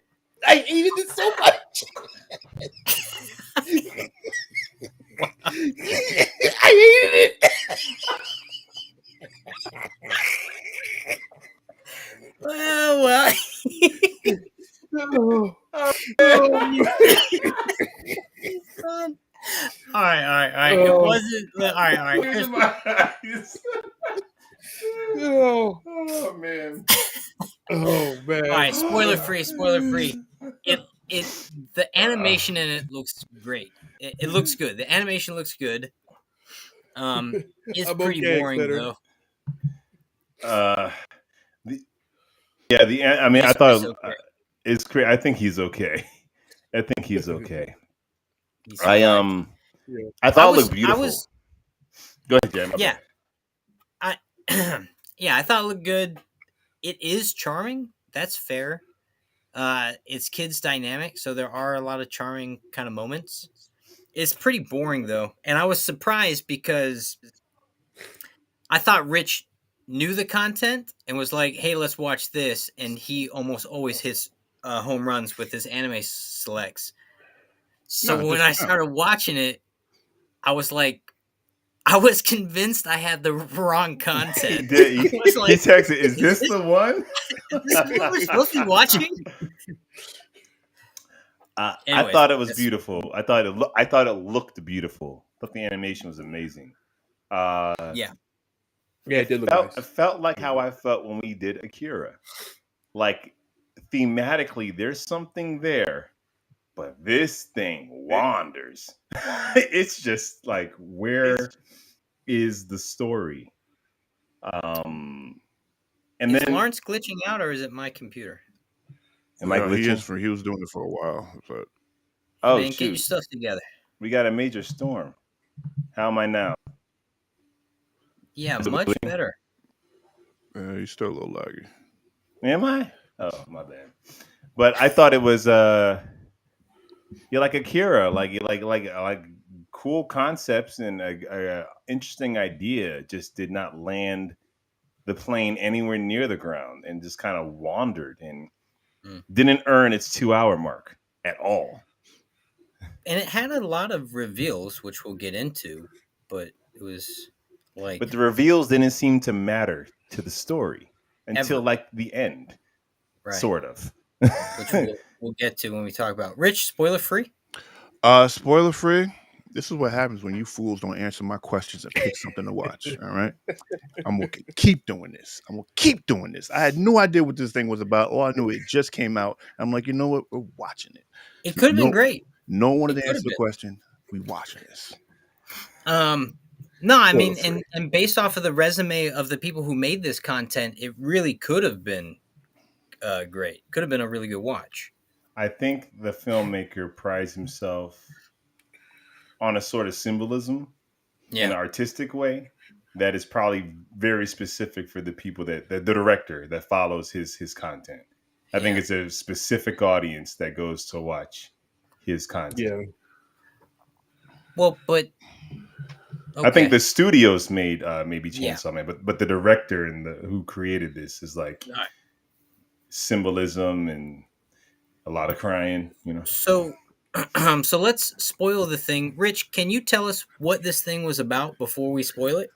I hated it so much. I hated it. Well. Oh, He's done. All right. It Oh. wasn't. All right. Tears in my eyes. oh, Oh man. oh man. All right, spoiler free. The animation in it looks great. It looks good. The animation looks good. It's I'm pretty okay, boring Exeter. though. I mean, I Yes, thought it's okay. it's great. I think he's okay. I think he's okay. He survived. I thought I it was- looked beautiful. I was- Go ahead, Jay. my Yeah. bad. I thought it looked good. It is charming. That's fair. It's kids dynamic, so there are a lot of charming kind of moments. It's pretty boring though, and I was surprised because I thought Rich knew the content and was like, "Hey, let's watch this," and he almost always hits home runs with his anime selects. So No, when just I no. started watching it, I was like, I was convinced I had the wrong He content. did. I was He like, texted, "Is this the one?" is this what we're supposed to be watching? I Anyways, thought it was that's- beautiful. I thought it looked beautiful. I thought the animation was amazing. Yeah. Yeah, it did look It nice. felt like how I felt when we did Akira. Like thematically, there's something there, but this thing wanders. It's just like, where is the story? And Is then Lawrence glitching out, or is it my computer? am I glitching? he was doing it for a while, but Oh Man, get your shoot, stuff together. we got a major storm. How am I now? Yeah, Is it much bleeding? better. he's still a little laggy. Am I? Oh, my bad. But I thought it was like Akira, like cool concepts and a interesting idea just did not land the plane anywhere near the ground and just kind of wandered and didn't earn its 2-hour mark at all. And it had a lot of reveals, which we'll get into, but it was like But the reveals didn't seem to matter to the story until Ever. like the end, right, sort of. which we'll get to when we talk about Rich. Spoiler free. Spoiler free. This is what happens when you fools don't answer my questions and pick something to watch. All right, I'm gonna keep doing this. I had no idea what this thing was about. All I knew, it just came out. I'm like, you know what? We're watching it. It could have been No- great. No one It to could answer have the been. question. We watching this. No, I mean, Spoiler free. and based off of the resume of the people who made this content, it really could have been great. Could have been a really good watch. I think the filmmaker prides himself on a sort of symbolism in an Yeah, artistic way that is probably very specific for the people that the director that follows his content. I think Yeah. it's a specific audience that goes to watch his content. Yeah. well, but okay. I think the studios made maybe Yeah. Chainsaw Man, but the director and who created this is like All right. symbolism and a lot of crying, you know. So, so let's spoil the thing. Rich, can you tell us what this thing was about before we spoil it?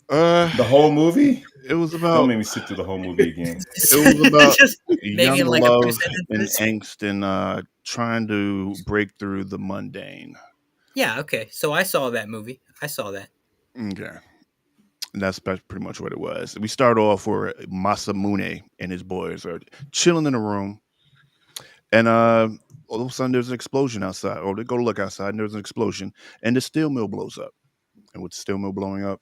The whole movie? It was Don't about make me sit through the whole movie again. It was about Just maybe young in like a few love and sentences. angst and trying to break through the mundane. Yeah. Okay. So I saw that movie. I saw that. Okay. And that's pretty much what it was. We start off where Masamune and his boys are chilling in a room. And all of a sudden there's an explosion outside, or they go to look outside and there's an explosion, and the steel mill blows up. And with the steel mill blowing up,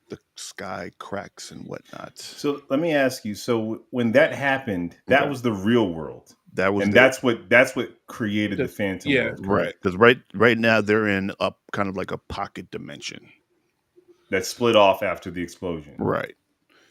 the sky cracks and whatnot. So let me ask you. So when that happened, that Okay. was the real world, That was and the that's what created the Phantom yeah. world, right, correct? because right now they're in a kind of like a pocket dimension. That split off after the explosion. Right.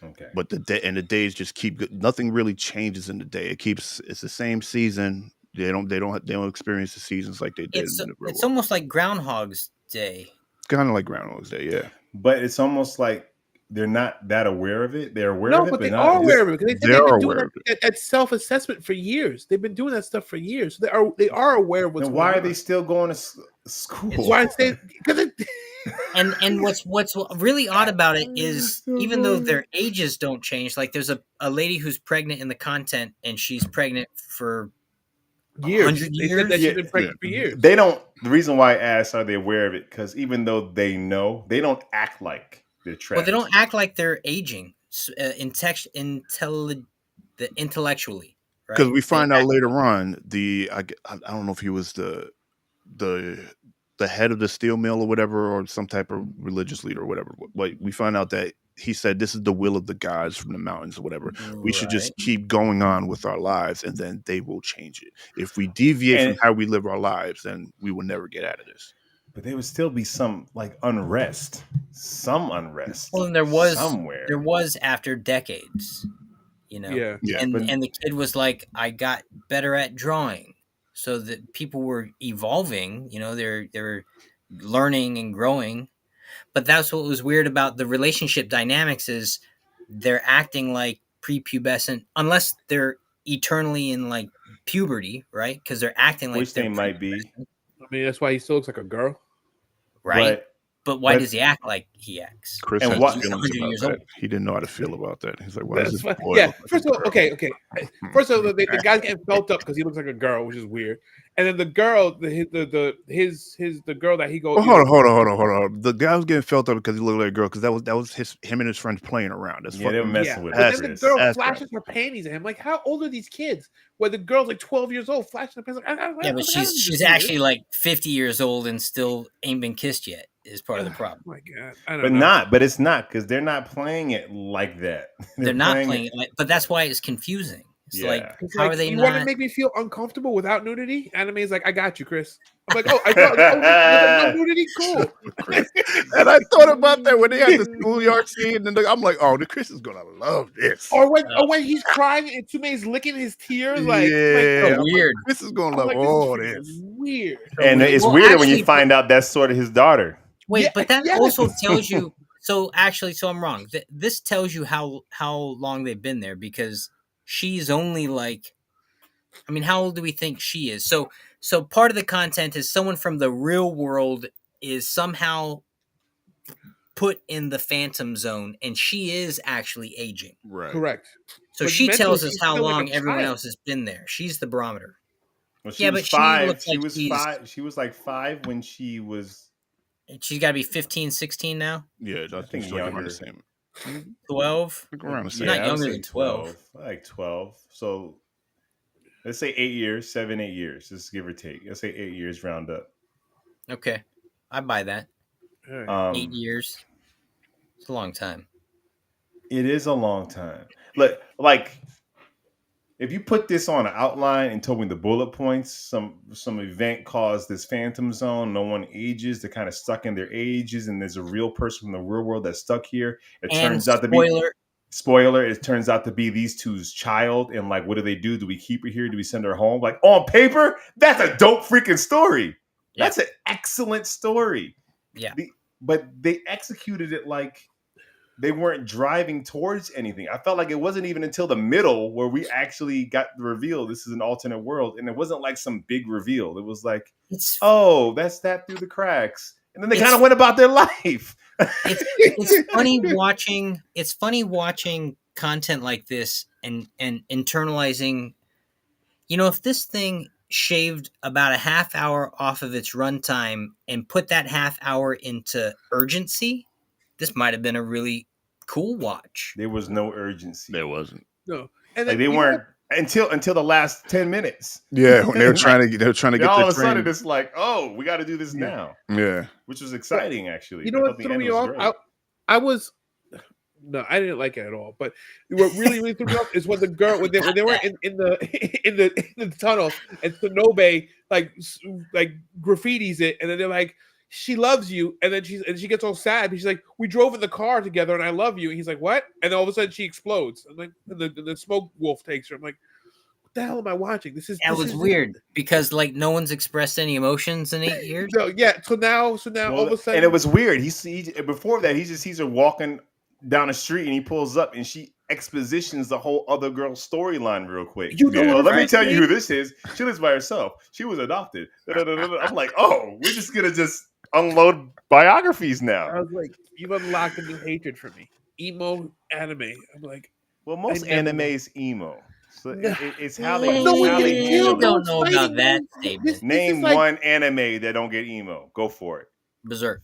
Okay. But the days just nothing really changes in the day. It's the same season. They don't experience the seasons like they did It's in the real it's world. almost like Groundhog's Day. Kind of like Groundhog's Day, yeah. But it's almost like they're not that aware of it. They're aware No, of it, but but they not. are aware of it because they said They they've are been doing aware of that self-assessment for years. They've been doing that stuff for years. So they are aware of what's Then going why on. are they still going to school? It's Why I say because And what's really odd about it is even though their ages don't change, like there's a lady who's pregnant in the content and she's pregnant for years 100 they said that years. she's been pregnant for years. They don't. The reason why I asked, are they aware of it? Because even though they know, they don't act like they're trapped. Well, they don't act like they're aging intellectually, right? Because we They find out act- later on I don't know if he was the the head of the steel mill or whatever, or some type of religious leader or whatever. But we find out that he said this is the will of the gods from the mountains or whatever. We should just Right. keep going on with our lives, and then they will change it. If we deviate from And- how we live our lives, then we will never get out of this. But there would still be some like unrest, some unrest. Well, and there was somewhere. after decades, you know. Yeah. Yeah, and but- the kid was like, I got better at drawing, so that people were evolving. You know, they're learning and growing. But that's what was weird about the relationship dynamics is they're acting like prepubescent unless they're eternally in like puberty, right? Because they're acting like Which they're they might be. I mean, that's why he still looks like a girl. right. But why but- does he act like he acts? Chris And has what- his He's feelings 100 about years that. old. He didn't know how to feel about that. He's like, why does this That's boy fine. Yeah. look like First a of all, girl? okay. First of all, the guy's getting felt up because he looks like a girl, which is weird. And then the girl, the girl that he goes. Well, hold on. The guy was getting felt up because he looked like a girl, because that was him and his friends playing around. That's Yeah, they were fucking messing Yeah, with but it. then the Chris. girl Ass flashes her panties at him. Like, how old are these kids? Where the girl's like 12 years old, flashing her panties. Yeah, but she's actually like 50 years old and still ain't been kissed yet. Is part of the problem. Oh my god, I don't But know. but it's not because they're not playing it like that. They're not playing it like, but that's why it's confusing. It's Yeah. like, It's how like, are they you not? want to make me feel uncomfortable without nudity? Anime is like, I got you, Chris. I'm like, oh, I thought no nudity, cool. Chris. And I thought about that when they had the schoolyard scene, and I'm like, oh, the Chris is gonna love this. Or when he's crying and Tume's licking his tears, like, yeah, so I'm like, weird. Chris is gonna I'm love like, all this this. is weird. And it's Well, weirder when you actually, find out that's sort of his daughter. Wait, Yeah, but that yes. also tells you. So I'm wrong. This tells you how long they've been there, because she's only like, I mean, how old do we think she is? So part of the content is someone from the real world is somehow put in the phantom zone, and she is actually aging. Right. Correct. So But she mentally, tells us she's how still like long a everyone child. else has been there. She's the barometer. Well, she Yeah, was but she 5. looks She like was she's- 5. She was like 5 when she was. She's got to be 15, 16 now. Yeah, I think she's like around the same. 12. Like around the same. Not I would younger say than 12. Like 12. So let's say 8 years, 7, 8 years. Just give or take. Let's say 8 years, round up. Okay, I buy that. All right. 8 years. It's a long time. It is a long time. Look, like if you put this on an outline and told me the bullet points, some event caused this phantom zone, no one ages, they're kind of stuck in their ages, and there's a real person from the real world that's stuck here. It And turns out to be spoiler, it turns out to be these two's child, and like, what do? Do we keep her here? Do we send her home? Like, on paper, that's a dope freaking story. Yeah. That's an excellent story. Yeah. But they executed it like they weren't driving towards anything. I felt like it wasn't even until the middle where we actually got the reveal. This is an alternate world. And it wasn't like some big reveal. It was like, It's oh, that's that through the cracks. And then they It's- kind of went about their life. it's funny watching. It's funny watching content like this and internalizing. You know, if this thing shaved about a half hour off of its runtime and put that half hour into urgency, this might have been a really cool watch. There was no urgency. There wasn't. No, and Like then they you know weren't until the last 10 minutes. Yeah, when they're trying to get Then the all of a train. sudden it's like, oh, we got to do this now, Yeah. which was exciting actually. You know I what thought the threw end me was off? great. I was no, I didn't like it at all. But what really threw me off is when the girl when they were in the tunnel and Sonobe like graffitis it, and then they're like, she loves you, and then she gets all sad because she's like, we drove in the car together and I love you, and he's like, what? And all of a sudden she explodes. I'm like, and the smoke wolf takes her. I'm like, what the hell am I watching? This was weird because like no one's expressed any emotions in 8 years. So yeah, so now Well, all of a sudden, and it was weird. He before that he just sees her walking down the street and he pulls up and she expositions the whole other girl's storyline real quick. you know Yeah. what Oh, her let me first tell you who name- this is. She lives by herself. She was adopted. I'm like, oh, we're just gonna just unload biographies I now. was like, you've unlocked a new hatred for me. Emo anime. I'm like, Well, most I never anime know. is emo. So No. it's how they No one how gets they killed. handle No it. Don't one's know about fighting. that No- statement. This Name is like, one anime that don't get emo. Go for it. Berserk.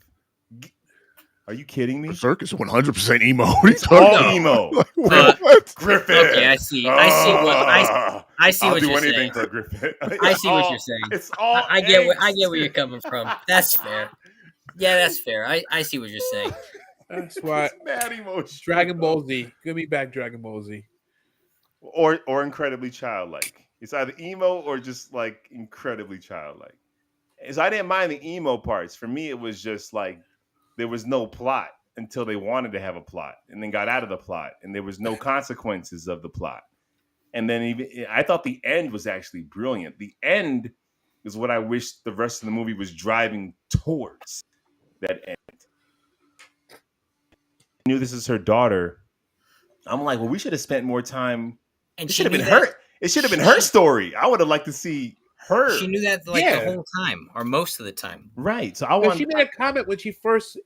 Are you kidding me? Berserk is 100% emo. What are you It's all talking emo. about? Like, Uh, what? Griffin. Okay, I see what I see I'll what do you're anything saying. for Griffin. I see what you're saying. It's all. I get where angst. you're coming from. That's fair. Yeah, that's fair. I see what you're saying. that's why It's mad emotion. Dragon Ball Z. Give me back Dragon Ball Z. Or incredibly childlike. It's either emo or just like incredibly childlike. So I didn't mind the emo parts. For me, it was just like there was no plot until they wanted to have a plot, and then got out of the plot, and there was no consequences of the plot. And then even I thought the end was actually brilliant. The end is what I wish the rest of the movie was driving towards. That end. I knew this is her daughter. I'm like, well, we should have spent more time. And It she should have knew been that, her. It should have been her story. I would have liked to see her. She knew that like Yeah. the whole time or most of the time. Right. So I But want. she made a comment when she first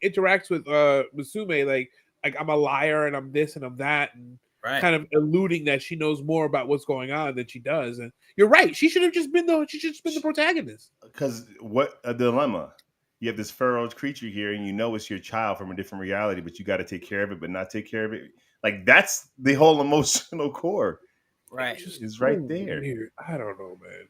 interacts with Musume, like I'm a liar and I'm this and I'm that, and Right. kind of alluding that she knows more about what's going on than she does. And you're right. She should have just been the protagonist. Because what a dilemma. You have this feral creature here, and you know it's your child from a different reality, but you got to take care of it, but not take care of it. Like that's the whole emotional core. Right. Is right there. Weird. I don't know, man.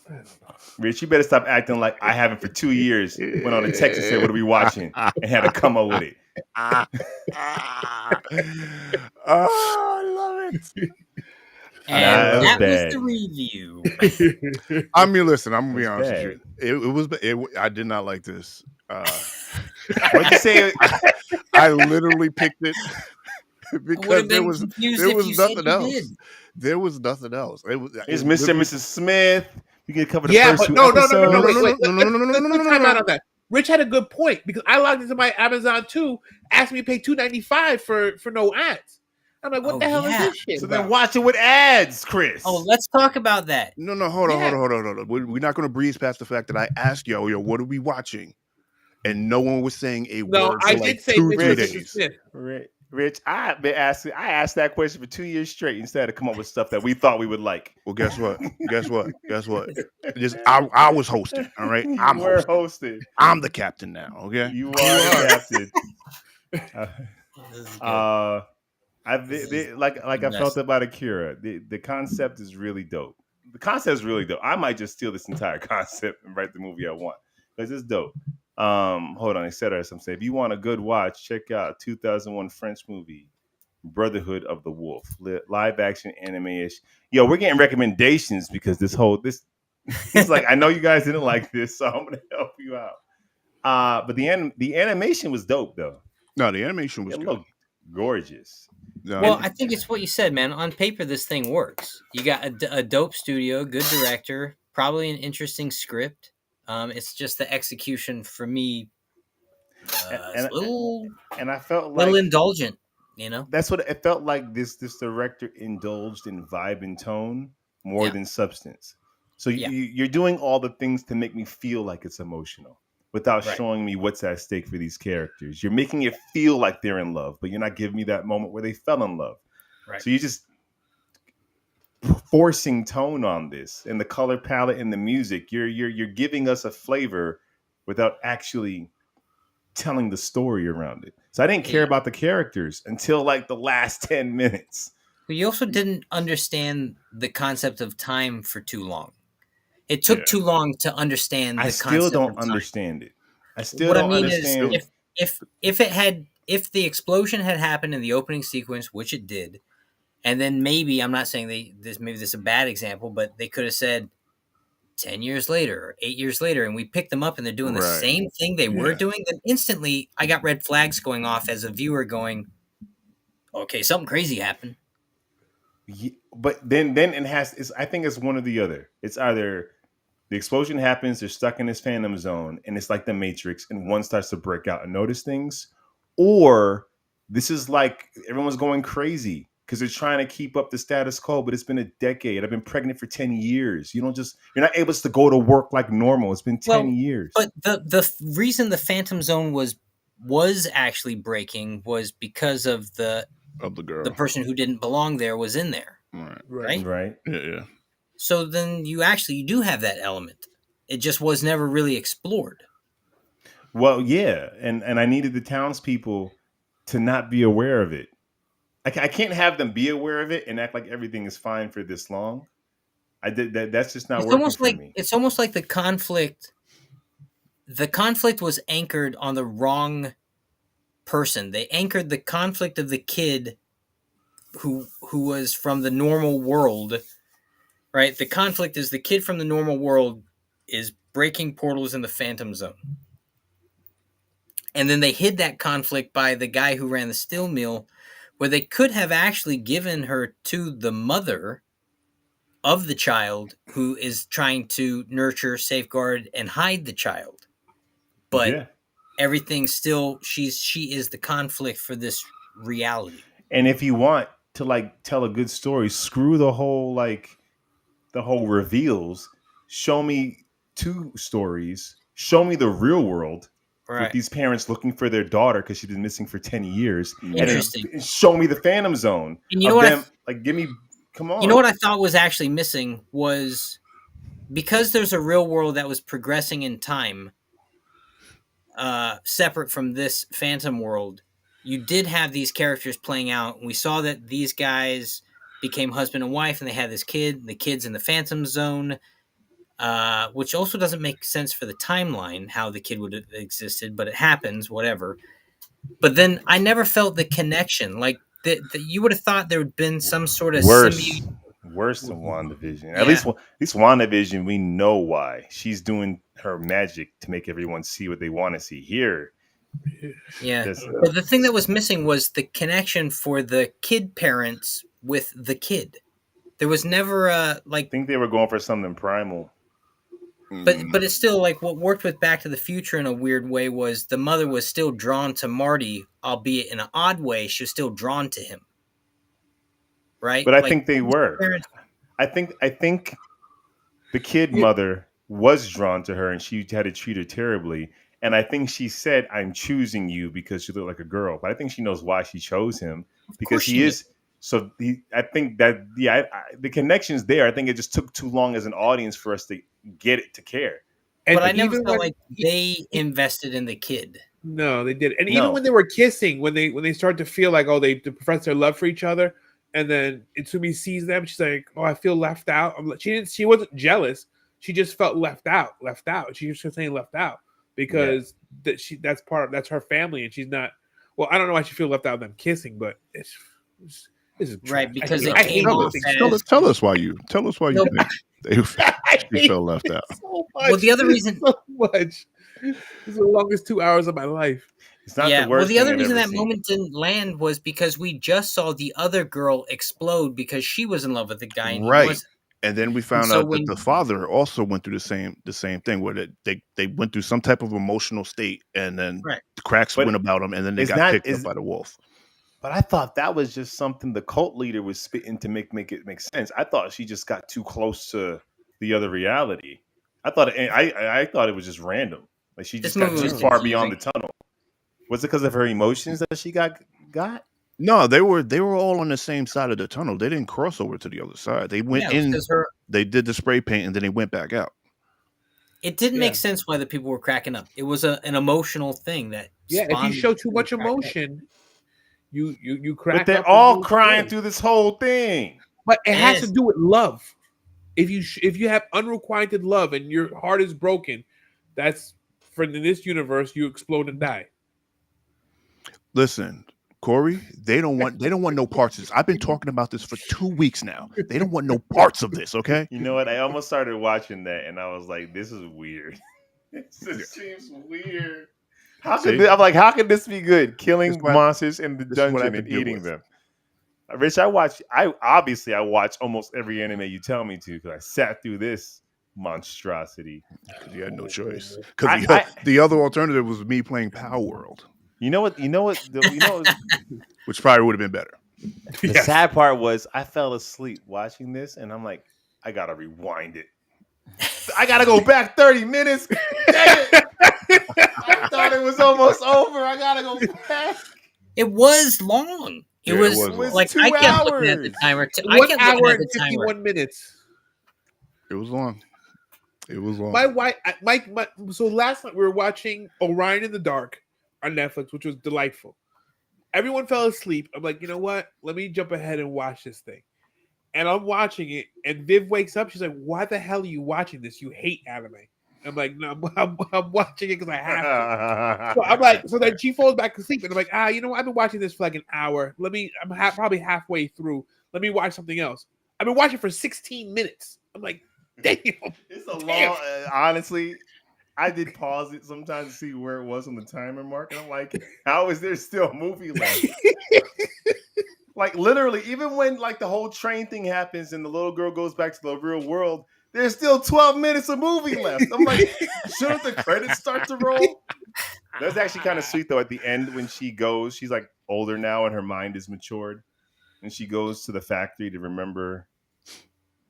I don't know. Rich, you better stop acting like I haven't for 2 years. Went on a text and said, "What are we watching?" and had to come up with it. Oh, I love it. And Nah, that bad. was the review. I mean, listen, I'm gonna be It's honest bad. with you. It was. I did not like this. What'd you say? I literally picked it I would because have been confused if you said you did. There was nothing else. It's Mr. and Mrs. Smith. You can cover the Yeah, first but two no, episodes. wait. Let's put time out on that. Rich had a good point because I logged into my Amazon too, asked me to pay $2.95 for no ads. I'm like, what Oh, the hell yeah. is this shit? So then about? watch it with ads, Chris. Oh, let's talk about that. No, hold on, Yeah. hold on. We're not going to breeze past the fact that I asked yo, what are we watching? And no one was saying a No, word for I like did say 2-3 Mr. and Mrs. days. Smith. Rich, I asked that question for 2 years straight instead of come up with stuff that we thought we would like. Well, guess what? Just I was hosting. All right, I'm We're hosting. hosted. I'm the captain now. Okay. You are the captain. This is good. Like I mess. felt about Akira. The concept is really dope. The concept is really dope. I might just steal this entire concept and write the movie I want because it's dope. Hold on, etc. Some say if you want a good watch, check out 2001 French movie Brotherhood of the Wolf, live action anime-ish. Yo, we're getting recommendations because this he's like, I know you guys didn't like this, so I'm gonna help you out. But the animation was dope though. No, the animation was It good. looked gorgeous. No, Well, I think it's what you said, man. On paper, this thing works. You got a dope studio, good director, probably an interesting script. It's just the execution for me, And- a little And I felt like indulgent, you know. that's what it felt like. This director indulged in vibe and tone more Yeah. than substance. So Yeah. you're doing all the things to make me feel like it's emotional without Right. showing me what's at stake for these characters. You're making it feel like they're in love, but you're not giving me that moment where they fell in love. Right. So you're just forcing tone on this, and the color palette and the music. You're giving us a flavor without actually telling the story around it. So I didn't care Yeah. about the characters until like the last 10 minutes. But you also didn't understand the concept of time for too long. It Yeah. took too long to understand I the still concept of don't time. understand it. I still What I don't mean is, understand. if the explosion had happened in the opening sequence, which it did, and then maybe I'm not saying maybe this is a bad example, but they could have said 10 years later or 8 years later, and we pick them up and they're doing the Right. same thing they were Yeah. doing, then instantly I got red flags going off as a viewer going, okay, something crazy happened. But then it has. I think it's one or the other. It's either the explosion happens, they're stuck in this phantom zone, and it's like the Matrix, and one starts to break out and notice things, or this is like everyone's going crazy because they're trying to keep up the status quo. But it's been a decade. I've been pregnant for 10 years. You're not able to go to work like normal. It's been 10 Well, years. but the reason the phantom zone was actually breaking was because of the girl. person who didn't belong there was in there, Right. right? Right. Yeah. So then you do have that element. It just was never really explored. Well, yeah, and I needed the townspeople to not be aware of it. I can't have them be aware of it and act like everything is fine for this long. I did that. That's just not working for me. It's almost like the conflict was anchored on the wrong person. They anchored the conflict of the kid who was from the normal world, right? The conflict is the kid from the normal world is breaking portals in the phantom zone. And then they hid that conflict by the guy who ran the still mill, where they could have actually given her to the mother of the child who is trying to nurture, safeguard, and hide the child. But Yeah. everything still, she is the conflict for this reality. And if you want to like tell a good story, screw the whole reveals. Show me two stories. Show me the real world with Right. these parents looking for their daughter because she's been missing for 10 years. Interesting. And then show me the Phantom Zone. And you know what? Give me, come on. You know what I thought was actually missing was because there's a real world that was progressing in time, separate from this phantom world. You did have these characters playing out. We saw that these guys became husband and wife, and they had this kid. The kid's in the phantom zone, which also doesn't make sense for the timeline how the kid would have existed, but it happens. Whatever. But then I never felt the connection. Like you would have thought there would have been some sort of Worse than WandaVision. Yeah. At least WandaVision, we know why. She's doing her magic to make everyone see what they want to see. Here, yeah. But the thing that was missing was the connection for the kid parents with the kid. There was never a like. I think they were going for something primal. But it's still like what worked with Back to the Future in a weird way was the mother was still drawn to Marty, albeit in an odd way. She was still drawn to him, right? But I think they were. Parents, I think the kid mother was drawn to her, and she had to treat her terribly. And I think she said, "I'm choosing you because you look like a girl." But I think she knows why she chose him because he is. So I think that the connection's there. I think it just took too long as an audience for us to get it to care. But I never felt like they invested in the kid. No, they did. And even when they were kissing, when they start to feel like, oh, they profess their love for each other, and then Itsumi sees them, she's like, oh, I feel left out. She wasn't jealous. She just felt left out. She was just saying left out because that's her family, and she's not. Well, I don't know why she feel left out of them kissing, but this is right because tell us why you think they felt left out. So much. Well, the other reason, so much. This is the longest 2 hours of my life. It's not the worst. Well, the other reason that moment didn't land was because we just saw the other girl explode because she was in love with the guy, and right? And then we found out that the father also went through the same thing where they went through some type of emotional state, and then the cracks went about them, and then they got picked up by the wolf. But I thought that was just something the cult leader was spitting to make it make sense. I thought she just got too close to the other reality. I thought it was just random. Like she just got too far beyond the tunnel. Was it because of her emotions that she got? No, they were all on the same side of the tunnel. They didn't cross over to the other side. They went in. They did the spray paint, and then they went back out. It didn't make sense why the people were cracking up. It was an emotional thing that. Yeah, if you show too much emotion, You crack. But they're up and all you crying explode. through this whole thing. But it has to Yes. do with love. If you have unrequited love and your heart is broken, that's for in this universe you explode and die. Listen, Corey, they don't want no parts of this. I've been talking about this for 2 weeks now. They don't want no parts of this, okay? You know what? I almost started watching that, and I was like, "This is weird. This seems weird." See? I'm like, how could this be good? Killing This what- monsters in the this is what I have dungeon to and deal eating with. them. Rich, I watch almost every anime you tell me to because I sat through this monstrosity. Because you had no choice. I- Because I- the other alternative was me playing Power World, You know what? which probably would have been better. The sad part was I fell asleep watching this, and I'm like, I gotta rewind it. I gotta go back 30 minutes. Dang it. I thought it was almost over. I gotta go back. It was long. It Yeah, it was, was long. like 2 I kept looking at the hours. timer. I 1 kept looking hour at and the timer. 51 minutes. It was long. It was long. My wife, so last night we were watching Orion in the Dark on Netflix, which was delightful. Everyone fell asleep. I'm like, you know what? Let me jump ahead and watch this thing. And I'm watching it, and Viv wakes up. She's like, "Why the hell are you watching this? You hate anime." I'm like, "No, I'm watching it because I have to." So I'm like, so then she falls back asleep, and I'm like, you know what? I've been watching this for like an hour. I'm probably halfway through. Let me watch something else. I've been watching for 16 minutes. I'm like, damn. It's a long. Honestly, I did pause it sometimes to see where it was on the timer mark, and I'm like, how is there still a movie left? Like literally, even when like the whole train thing happens and the little girl goes back to the real world, there's still 12 minutes of movie left. I'm like, shouldn't the credits start to roll? That's actually kind of sweet though. At the end, when she goes, she's like older now and her mind is matured, and she goes to the factory to remember,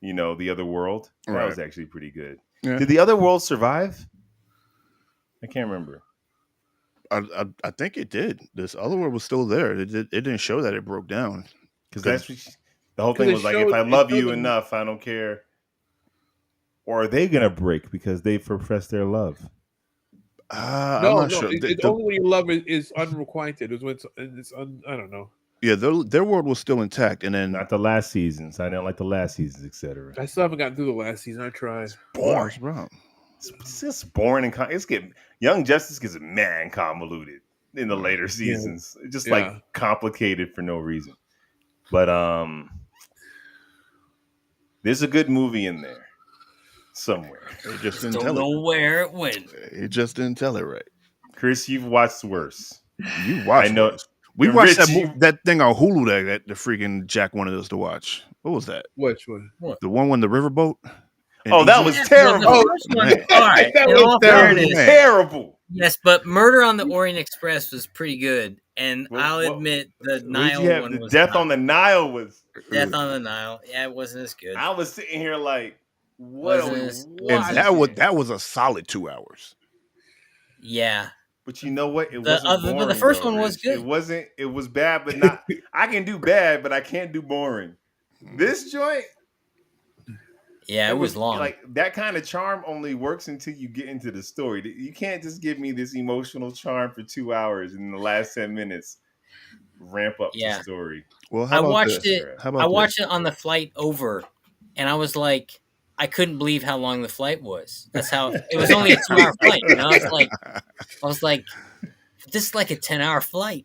the other world. That Right. was actually pretty good. Yeah. Did the other world survive? I can't remember. I think it did. This other one was still there. It didn't show that it broke down. Because that's what the whole 'Cause thing it was like, showed- if I it love showed you them- enough, I don't care. Or are they gonna break because they profess their love? I'm No, not sure. It's only when you love is unrequited. It's when I don't know. Yeah, their world was still intact, and then Not the last seasons. I didn't like the last seasons, etc. I still haven't gotten through the last season. I tried. boring, bro. It's just boring and it's getting Young Justice gets man convoluted in the later seasons. It's just Yeah. like complicated for no reason. But there's a good movie in there somewhere. They just didn't Don't tell know where it went. it. It just didn't tell it right. Chris, you've watched worse. You watched. I know. Worse. We And watched Rich, that thing on Hulu that the freaking Jack wanted us to watch. What was that? Which one? The one when the riverboat. and Oh, that Easy? was Yeah, terrible. well, the first one, man. all right. That in was all terrible, fairness, man. Terrible. yes, but Murder on the Orient Express was pretty good, and I'll admit the What did Nile you have? one The was Death not. on the Nile was. Death on the Nile. Yeah, it wasn't as good. I was sitting here like, what are Wasn't we as- watching? And that was a solid 2 hours. Yeah, But you know what? It The wasn't other- but the boring, first though, one was Rich. good. It wasn't. It was bad, but not. I can do bad, but I can't do boring. This joint, yeah, it was long. Like that kind of charm only works until you get into the story. You can't just give me this emotional charm for 2 hours and in the last 10 minutes ramp up Yeah. the story. Well, how I about watched this? it. How about I watched it on the flight over, and I was like, I couldn't believe how long the flight was. That's how it was only a 2-hour flight. You know, I was like, this is like a 10-hour flight.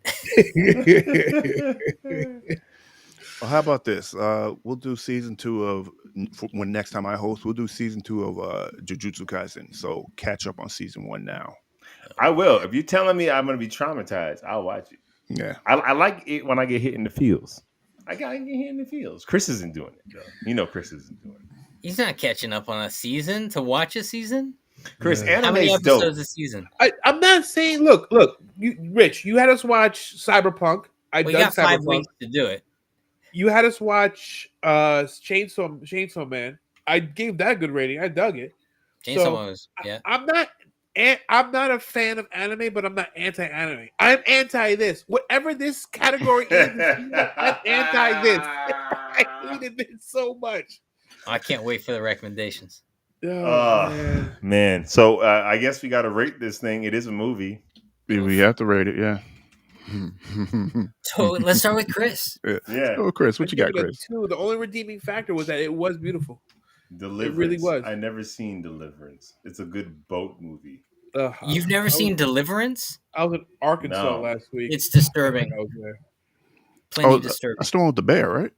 Well, how about this? We'll do season 2 of when next time I host. We'll do season 2 of Jujutsu Kaisen. So catch up on season 1 now. I will. If you're telling me I'm going to be traumatized, I'll watch it. Yeah. I like it when I get hit in the feels. I got to get hit in the feels. Chris isn't doing it, though. You know Chris isn't doing it. He's not catching up on a season to watch a season. Chris, How many anime's episodes dope. a season? I'm not saying. Look, Rich, you had us watch Cyberpunk. I We dug got 5 Cyberpunk. weeks to do it. You had us watch Chainsaw Man. I gave that a good rating. I dug it. Chainsaw So, Man was I'm not a fan of anime, but I'm not anti-anime. I'm anti this. Whatever this category is, I'm anti this. I hated it so much. I can't wait for the recommendations. Oh, Man. So I guess we got to rate this thing. It is a movie. We have to rate it. Yeah. So let's start with Chris. Yeah. Oh, Chris, what I you give got, it a Chris? 2. The only redeeming factor was that it was beautiful. Deliverance. It really was. I never seen Deliverance. It's a good boat movie. You've never seen Deliverance? I was in Arkansas No. last week. It's disturbing. I was there. Plenty Oh, disturbing. that's the one with the bear, right?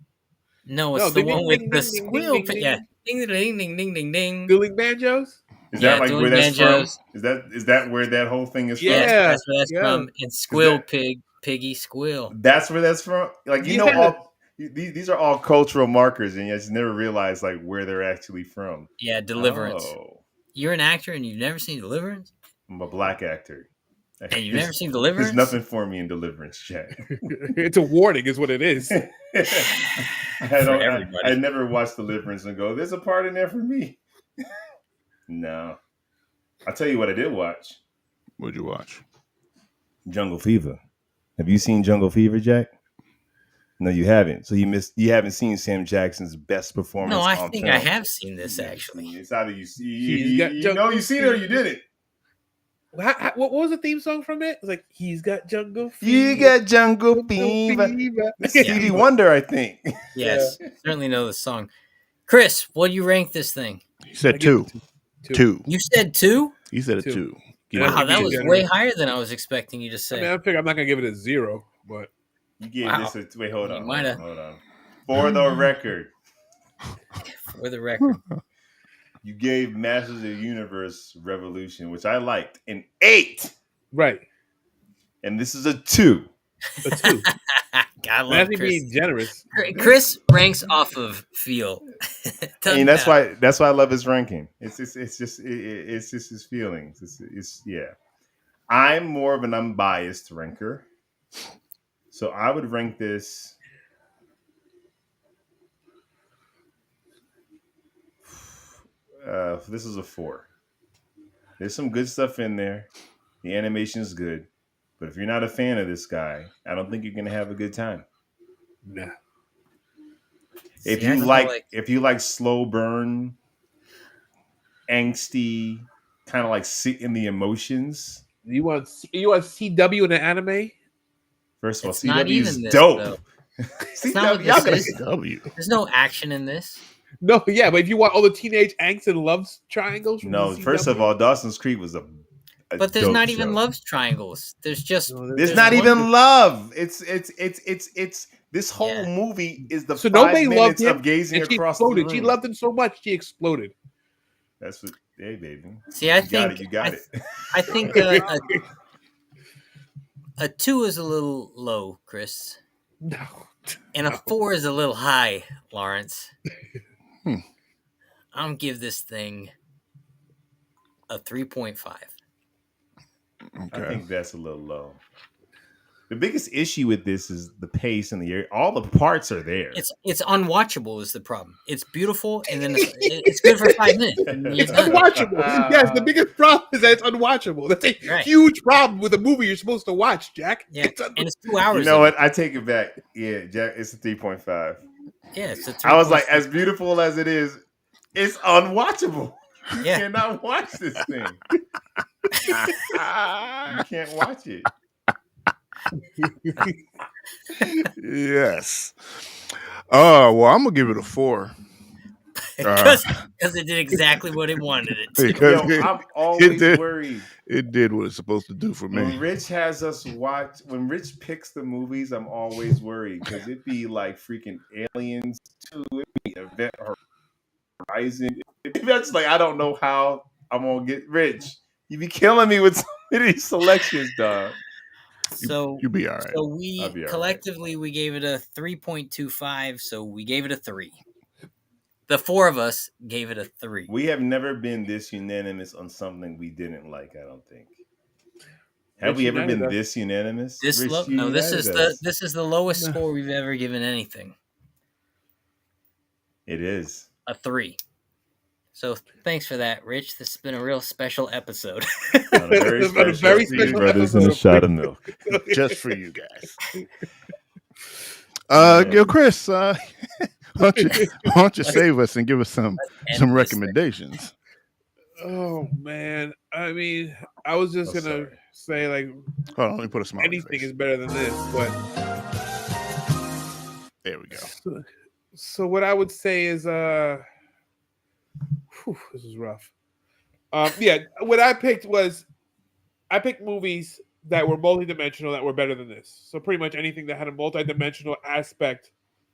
No, it's No, the ding, one ding, with ding, the ding, ding, squeal. ding, ding, Yeah, ding. ding ding ding ding ding ding. Dueling banjos. Is Yeah, that like doing where that's banjos. from? Is that where that whole thing is Yes, from? Yeah, that's where that's yeah. from. And squeal that- piggy squeal. That's where that's from. Like you know, Yeah. all these are all cultural markers, and you just never realize like where they're actually from. Yeah, Deliverance. Oh, You're an actor and you've never seen Deliverance? I'm a black actor. And you've never seen Deliverance? There's nothing for me in Deliverance, Jack. It's a warning, is what it is. I never watched Deliverance and go, there's a part in there for me. No. I'll tell you what I did watch. What'd you watch? Jungle Fever. Have you seen Jungle Fever, Jack? No, you haven't. So you haven't seen Sam Jackson's best performance. No, I on think film. I have seen this actually. It's either you see Jungle you seen it or you didn't. What was the theme song from it? It's like, he's got jungle fever. You got Jungle Fever. Stevie Wonder, I think. Yes, certainly know the song. Chris, what do you rank this thing? He said two. Two. You said 2? He said a Two. 2. Wow, that was way higher than I was expecting you to say. I mean, I figure I'm not gonna give it a 0, but You gave this a wait, hold You on. might have. Hold on. For the record, For the record. you gave Masters of the Universe Revolution, which I liked, an 8. right, And this is a 2. a 2. God love That's me Chris. being generous. Chris ranks off of feel. I mean, that's why I love his ranking. It's just his feelings. It's yeah. I'm more of an unbiased ranker, so I would rank this. This is a 4. There's some good stuff in there. The animation is good, but if you're not a fan of this guy, I don't think you're gonna have a good time. Nah. If See, I you feel if you like slow burn, angsty, kind of like sit in the emotions. You want CW in an anime? First of all, It's not CW even is this, dope. though. CW, not what y'all this gotta- is. There's no action in this. No, yeah, but if you want all the teenage angst and love triangles, from No, the first of CW, all, Dawson's Creek was a But there's dope not even show. love triangles. There's just No, There's there's not one- even love. It's this whole Yeah. movie is the so 5 nobody loved minutes him, of gazing and she across the exploded. room. She loved him so much, she exploded. That's what. Hey, baby. See, I You got think it. You got it. I think a 2 is a little low, Chris, No, and a 4 is a little high, Lawrence. Hmm. I'm gonna give this thing a 3.5. I Okay. think that's a little low. The biggest issue with this is the pace and the area. All the parts are there. It's unwatchable is the problem. It's beautiful, and then it's good for 5 minutes. and you're it's done. unwatchable. Yes, the biggest problem is that it's unwatchable. That's a Right. huge problem with a movie you're supposed to watch, Jack. Yeah, It's and it's 2 hours. You know of what? I take it back. Yeah, Jack, it's a 3.5. it. Yeah, it's a I was like, 3.5. as beautiful as it is, it's unwatchable. You Yeah. cannot watch this thing. You can't watch it. Yes. Oh, well, I'm going to give it a 4. because it did exactly what it wanted it to. Because Yo, I'm always did. worried. It did what it's supposed to do for When me. Rich has us watch, when Rich picks the movies, I'm always worried because it'd be like freaking Aliens 2, it'd be Event Horizon. That's like, I don't know how I'm going to get Rich. You be killing me with some of these selections, dog. So You'll be all right. So I'll we be all right. collectively we gave it a 3.25. So we gave it a 3. The 4 of us gave it a 3. We have never been this unanimous on something we didn't like, I don't think. Have Rich we ever united been us. this unanimous? This Rich, low? you No, this is united us. this is the lowest score we've ever given anything. It is. A 3. So thanks for that, Rich. This has been a real special episode. On a very It's been a special very Three special Brothers and a episode. shot of milk. Just for you guys. Yo, Chris, why don't you save us and give us some End this thing. recommendations? Oh man, I mean, I was just Oh, gonna sorry. say like Hold on, let me put a smiley anything face. is better than this, but There we go. so what I would say is this is rough. Yeah, what I picked was I picked movies that were multidimensional that were better than this. So pretty much anything that had a multidimensional aspect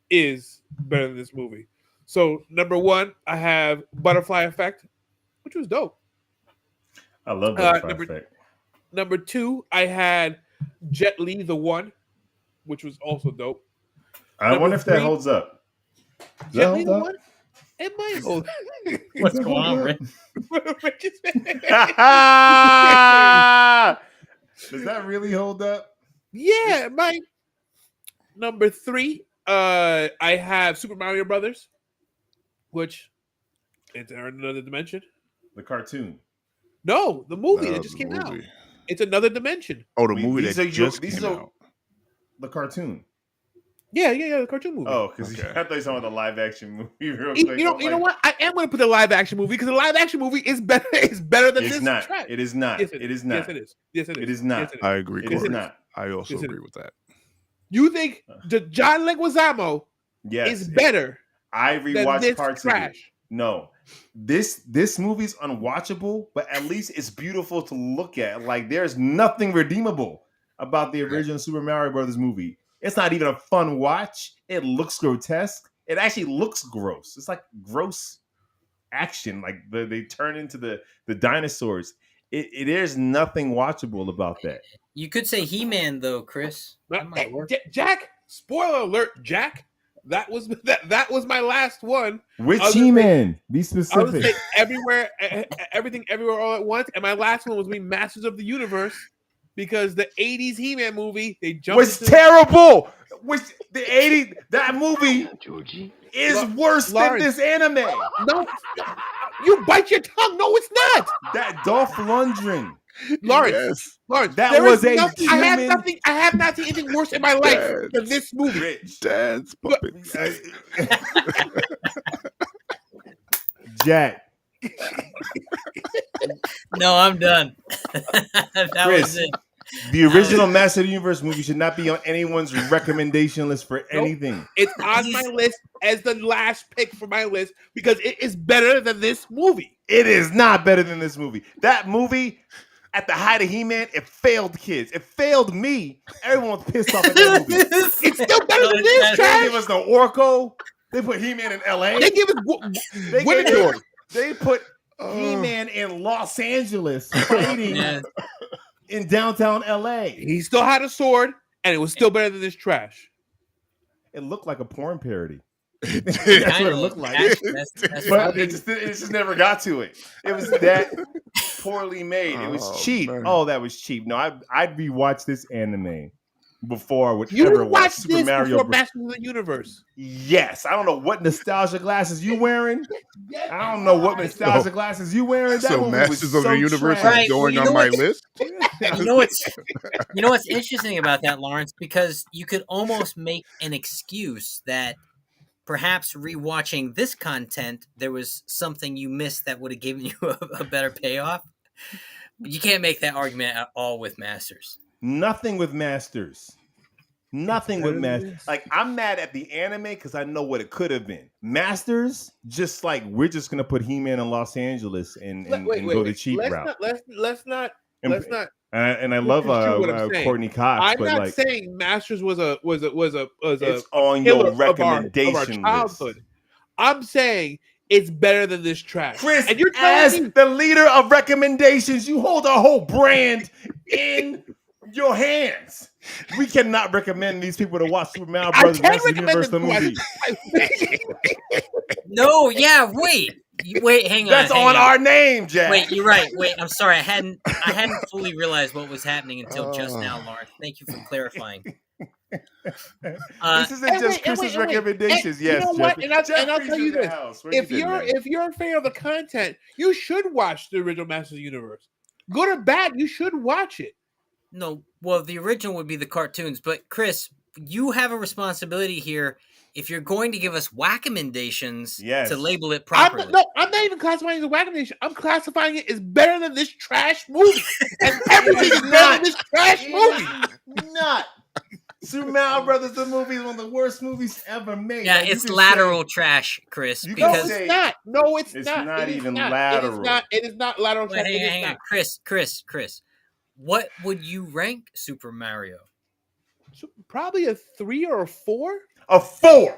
is better than this movie. So number one, I have Butterfly Effect, which was dope. I love Butterfly Number Effect. number two, I had Jet Li the One, which was also dope. I Number wonder if that three, holds up. Does that Jet Li hold the up? One. It might hold. Does What's that going hold on, up? Rick? Does that really hold up? Yeah, it might. Number three, I have Super Mario Brothers, which it's another dimension. The cartoon. No, the movie that The just came out. movie. It's another dimension. Oh, the Wait, movie these that are your just these came are out. the cartoon. Yeah, the cartoon movie. Oh, because Okay. I thought you were talking about the live action movie real You quick. know, I'm you know like, what? I am going to put the live action movie because the live action movie is better. Is better than it's this not. trash. It is not. Yes, It is not. Yes, it is. Yes, it is. It is not. Yes, it is. I agree, It is Corey. not. I also Yes, it agree is. with that. You think John Leguizamo Yes. is better I than rewatched this parts of it. trash? No. This movie's unwatchable, but at least it's beautiful to look at. Like there's nothing redeemable about the original Super Mario Brothers movie. It's not even a fun watch. It looks grotesque. It actually looks gross. It's like gross action. Like they turn into the dinosaurs. There's nothing watchable about that. You could say He-Man though, Chris. That might work. Jack, spoiler alert, Jack. That was that was my last one. Which I was gonna He-Man? Be I would specific. say everywhere, everything, everywhere, all at once. And my last one was Masters of the Universe because the '80s He-Man movie they jumped Was into terrible. Which the 80s that movie is worse than Lawrence. this anime. No, you bite your tongue. No, it's not. That Dolph Lundgren. Lawrence, Yes. Lawrence, That there was is a nothing, I have human- nothing. I have not seen anything worse in my life Yes. than this movie. Rich. Dance puppets. Jack. No, I'm done. That Chris. was it. The original Master of the Universe movie should not be on anyone's recommendation list for Nope. anything. It's on my list as the last pick for my list because it is better than this movie. It is not better than this movie. That movie, at the height of He-Man, it failed kids. It failed me. Everyone was pissed off at that movie. It's still better than this They trash. give us the Orko. They put He-Man in LA. They give us They Winter gave- Jordan. They put Oh. He-Man in Los Angeles fighting Yeah. in downtown LA. He still had a sword, and it was still better than this trash. It looked like a porn parody. It That's did. what it looked like. That's But it just never got to it. It was that poorly made. It was Oh, cheap. man. Oh, that was cheap. No, I'd rewatch this anime before I would You ever watch watched Super this Mario before Bros. Masters of the Universe. Yes. I don't know what nostalgia glasses you wearing. I don't know what nostalgia glasses you wearing. That So movie Masters was of so the Universe trash. Right, is going well, you on know my what? list. You know what's interesting about that, Lawrence? Because you could almost make an excuse that perhaps rewatching this content, there was something you missed that would have given you a better payoff. But you can't make that argument at all with Masters. Nothing with Masters. Nothing with Masters. Like, I'm mad at the anime because I know what it could have been. Masters, just like we're just gonna put He-Man in Los Angeles and go the cheap route. Let's not. And I love misconstrue what I'm saying. Courtney Cox, I'm but not like saying Masters was a it's on killer your of our recommendation childhood. list. I'm saying it's better than this trash. Chris, and you're as telling me the leader of recommendations, you hold a whole brand in your hands. We cannot recommend these people to watch Super Mario I Brothers can Master of the Universe recommend the them movie. No, yeah, wait, hang on. That's hang on our name, Jack. Wait, you're right. Wait, I'm sorry. I hadn't fully realized what was happening until just now, Lawrence. Thank you for clarifying. This isn't just Chris's recommendations. Yes, you know what? Jeffrey. And I'll Jeffrey's tell you in the this: house. What you if doing, you're man? a fan of the content, you should watch the original Masters of the Universe. Good or bad, you should watch it. No, well, the original would be the cartoons, but Chris, you have a responsibility here. If you're going to give us whack-emendations Yes. to label it I'm properly. not even classifying it as Wackamation. I'm classifying it as better than this trash movie. And everything is better than this trash movie. Not. Super Mario Brothers, the movie is one of the worst movies ever made. Yeah, Like, you it's can lateral say- trash, Chris. you can No, Because say- it's not. No, it's It's not. not It is even not. lateral. It is not lateral Wait, trash. It is hang on, not. Chris. What would you rank Super Mario? So probably a 3 or a 4. A 4.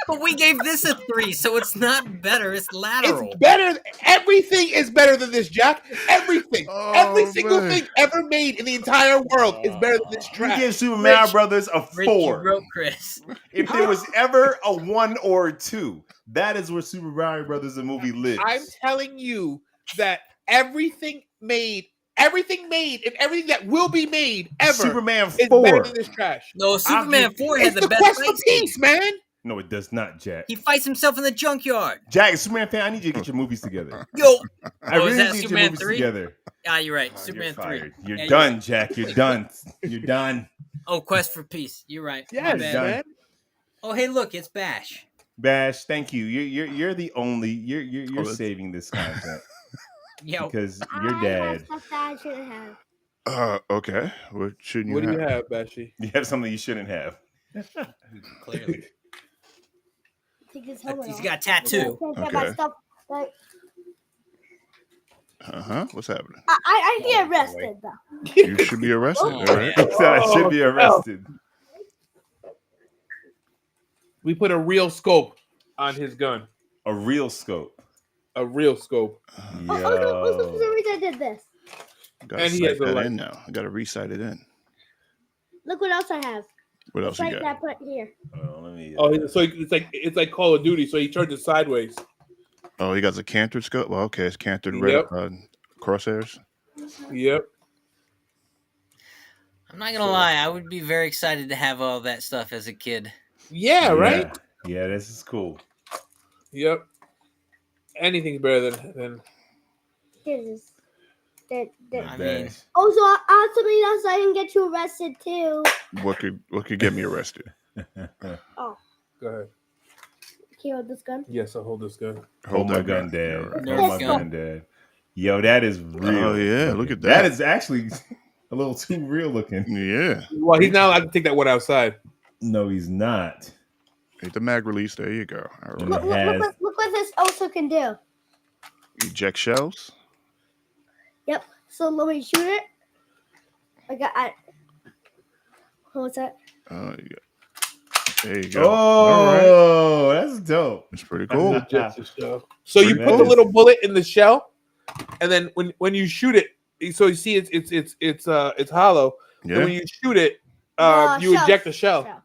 But we gave this a 3, so it's not better. It's lateral. It's better. Everything is better than this, Jack. Everything. Oh, Every single man. thing ever made in the entire world is better than this You trash. give Super Mario Rich- Brothers a Rich, you 4. wrote Chris. If there was ever a 1 or a 2, that is where Super Mario Brothers the movie lives. I'm telling you that everything made, and everything that will be made ever Superman is 4. better than this trash. No, Superman 4 It's had the the best quest for fight scene. peace, man. No, it does not, Jack. He fights himself in the junkyard. Jack, Superman fan, I need you to get your movies together. Yo, I is really that need your Superman movies 3? together. You're right. Oh, Superman you're 3. fired. You're Yeah, done, right. Jack. You're done. You're done. Oh, Quest for Peace. You're right. My Yes, bad. done. man. Oh, hey, look, it's Bash. Bash, thank you. You're the only. You're that's- saving this content Yo, because your dad. Stuff that I shouldn't have. Okay. What shouldn't you What do have? you have, Bashi? You have something you shouldn't have. clearly. Take this helmet He's off. got a tattoo. Can't get my Okay. stuff. Like, What's happening? I get arrested though. You should be arrested. Oh, all right? yeah. He said I should be arrested. We put a real scope on his gun. A real scope. A real scope. Also, for some reason I did this. Gotta And he cite has a that light. in now. I gotta recite it in. Look what else I have. What else you Right, got? that put here. Oh, let me. Oh, so it's like Call of Duty. So he turns it sideways. Oh, he got a cantered scope. Well, okay, it's cantered red Yep. crosshairs. Yep. I'm not gonna lie, I would be very excited to have all that stuff as a kid. Yeah. Right. Yeah, this is cool. Yep. Anything's better than. Here's this. I mean, Bash. Also, I have something else so I can get you arrested too. What could get me arrested? Oh, Go ahead. can you hold this gun? Yes, I'll hold this gun. Hold my that gun, Dad. All right. Nerf Hold my gun. gun, Dad. Yo, that is real. Oh, yeah, look looking. at that. That is actually a little too real looking. Yeah. Well, he's not allowed to take that one outside. No, he's not. Hit the mag release. There you go. All Mm. right. Look what this also can do. Eject shells. Yep. So let me shoot it. What's that? Yeah. There you go. All right. Oh, that's dope. It's pretty cool. So you Pretty put the nice. little bullet in the shell, and then when you shoot it, so you see it's hollow. And when Yeah. you shoot it, you Shell. eject the shell. Shell.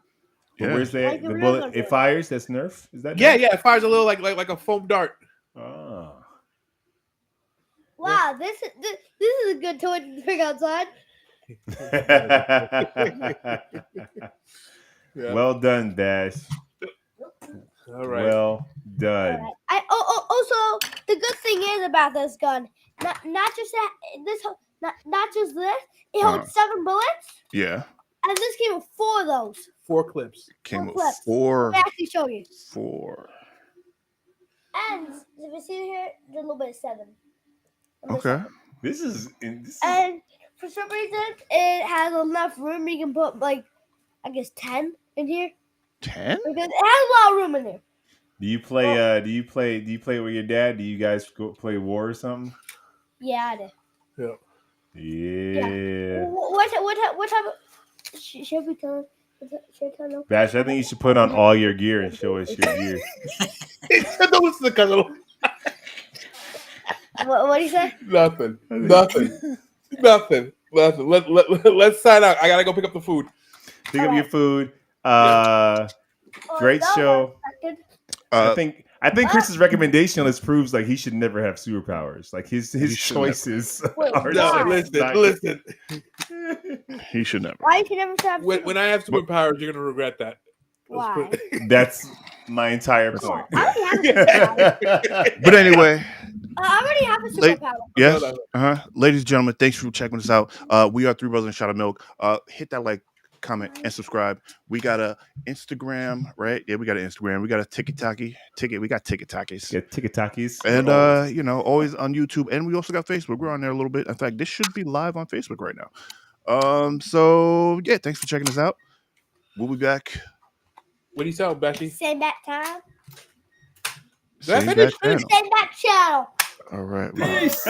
But Yeah. where's Like the the real bullet? gun It for it. fires. That's Nerf. Is that? Yeah, Nerf? yeah. It fires a little like a foam dart. Oh. Wow, this is a good toy to bring outside. Yeah. Well done, Dash. All right. Well done. Alright. Also the good thing is about this gun, not just that not just this, it holds 7 bullets, Yeah. and this came with 4 of those. 4 clips. Came Four with clips. four. Let me actually show you. And if you see here, there's a little bit of 7. Okay. This is. And for some reason, it has enough room you can put I guess 10 in here 10? because it has a lot of room in there. Do you play? Do you play with your dad? Do you guys go play war or something? Yeah, I did. Yeah. What type of should we tell? Should I tell them? Bash, I think you should put on all your gear and show us your gear. Those the color. What do you say? Nothing. Let's sign out. I gotta go pick up the food. Pick up your food. Great that was show. unexpected. I think Chris's recommendation list proves like he should never have superpowers. Like his should never. choices Wait, are no, just not- Listen. He should never. Why you should never have? When I have superpowers, you're gonna regret that. Why? That's my entire point. I already have a superpower. But anyway, I already have a Late- superpower. yes. Ladies and gentlemen, thanks for checking us out. We are Three Brothers and a Shot of Milk. Hit that like comment, and subscribe. We got a Instagram, right? Yeah, we got an Instagram. We got a ticket. We got TikTokies. Get TikTokies. And always on YouTube, and we also got Facebook. We're on there a little bit. In fact, this should be live on Facebook right now. So yeah, thanks for checking us out. We'll be back. What do you sell, Becky? Same back time. Did I Same finish? back channel. Same back channel. All right. Peace.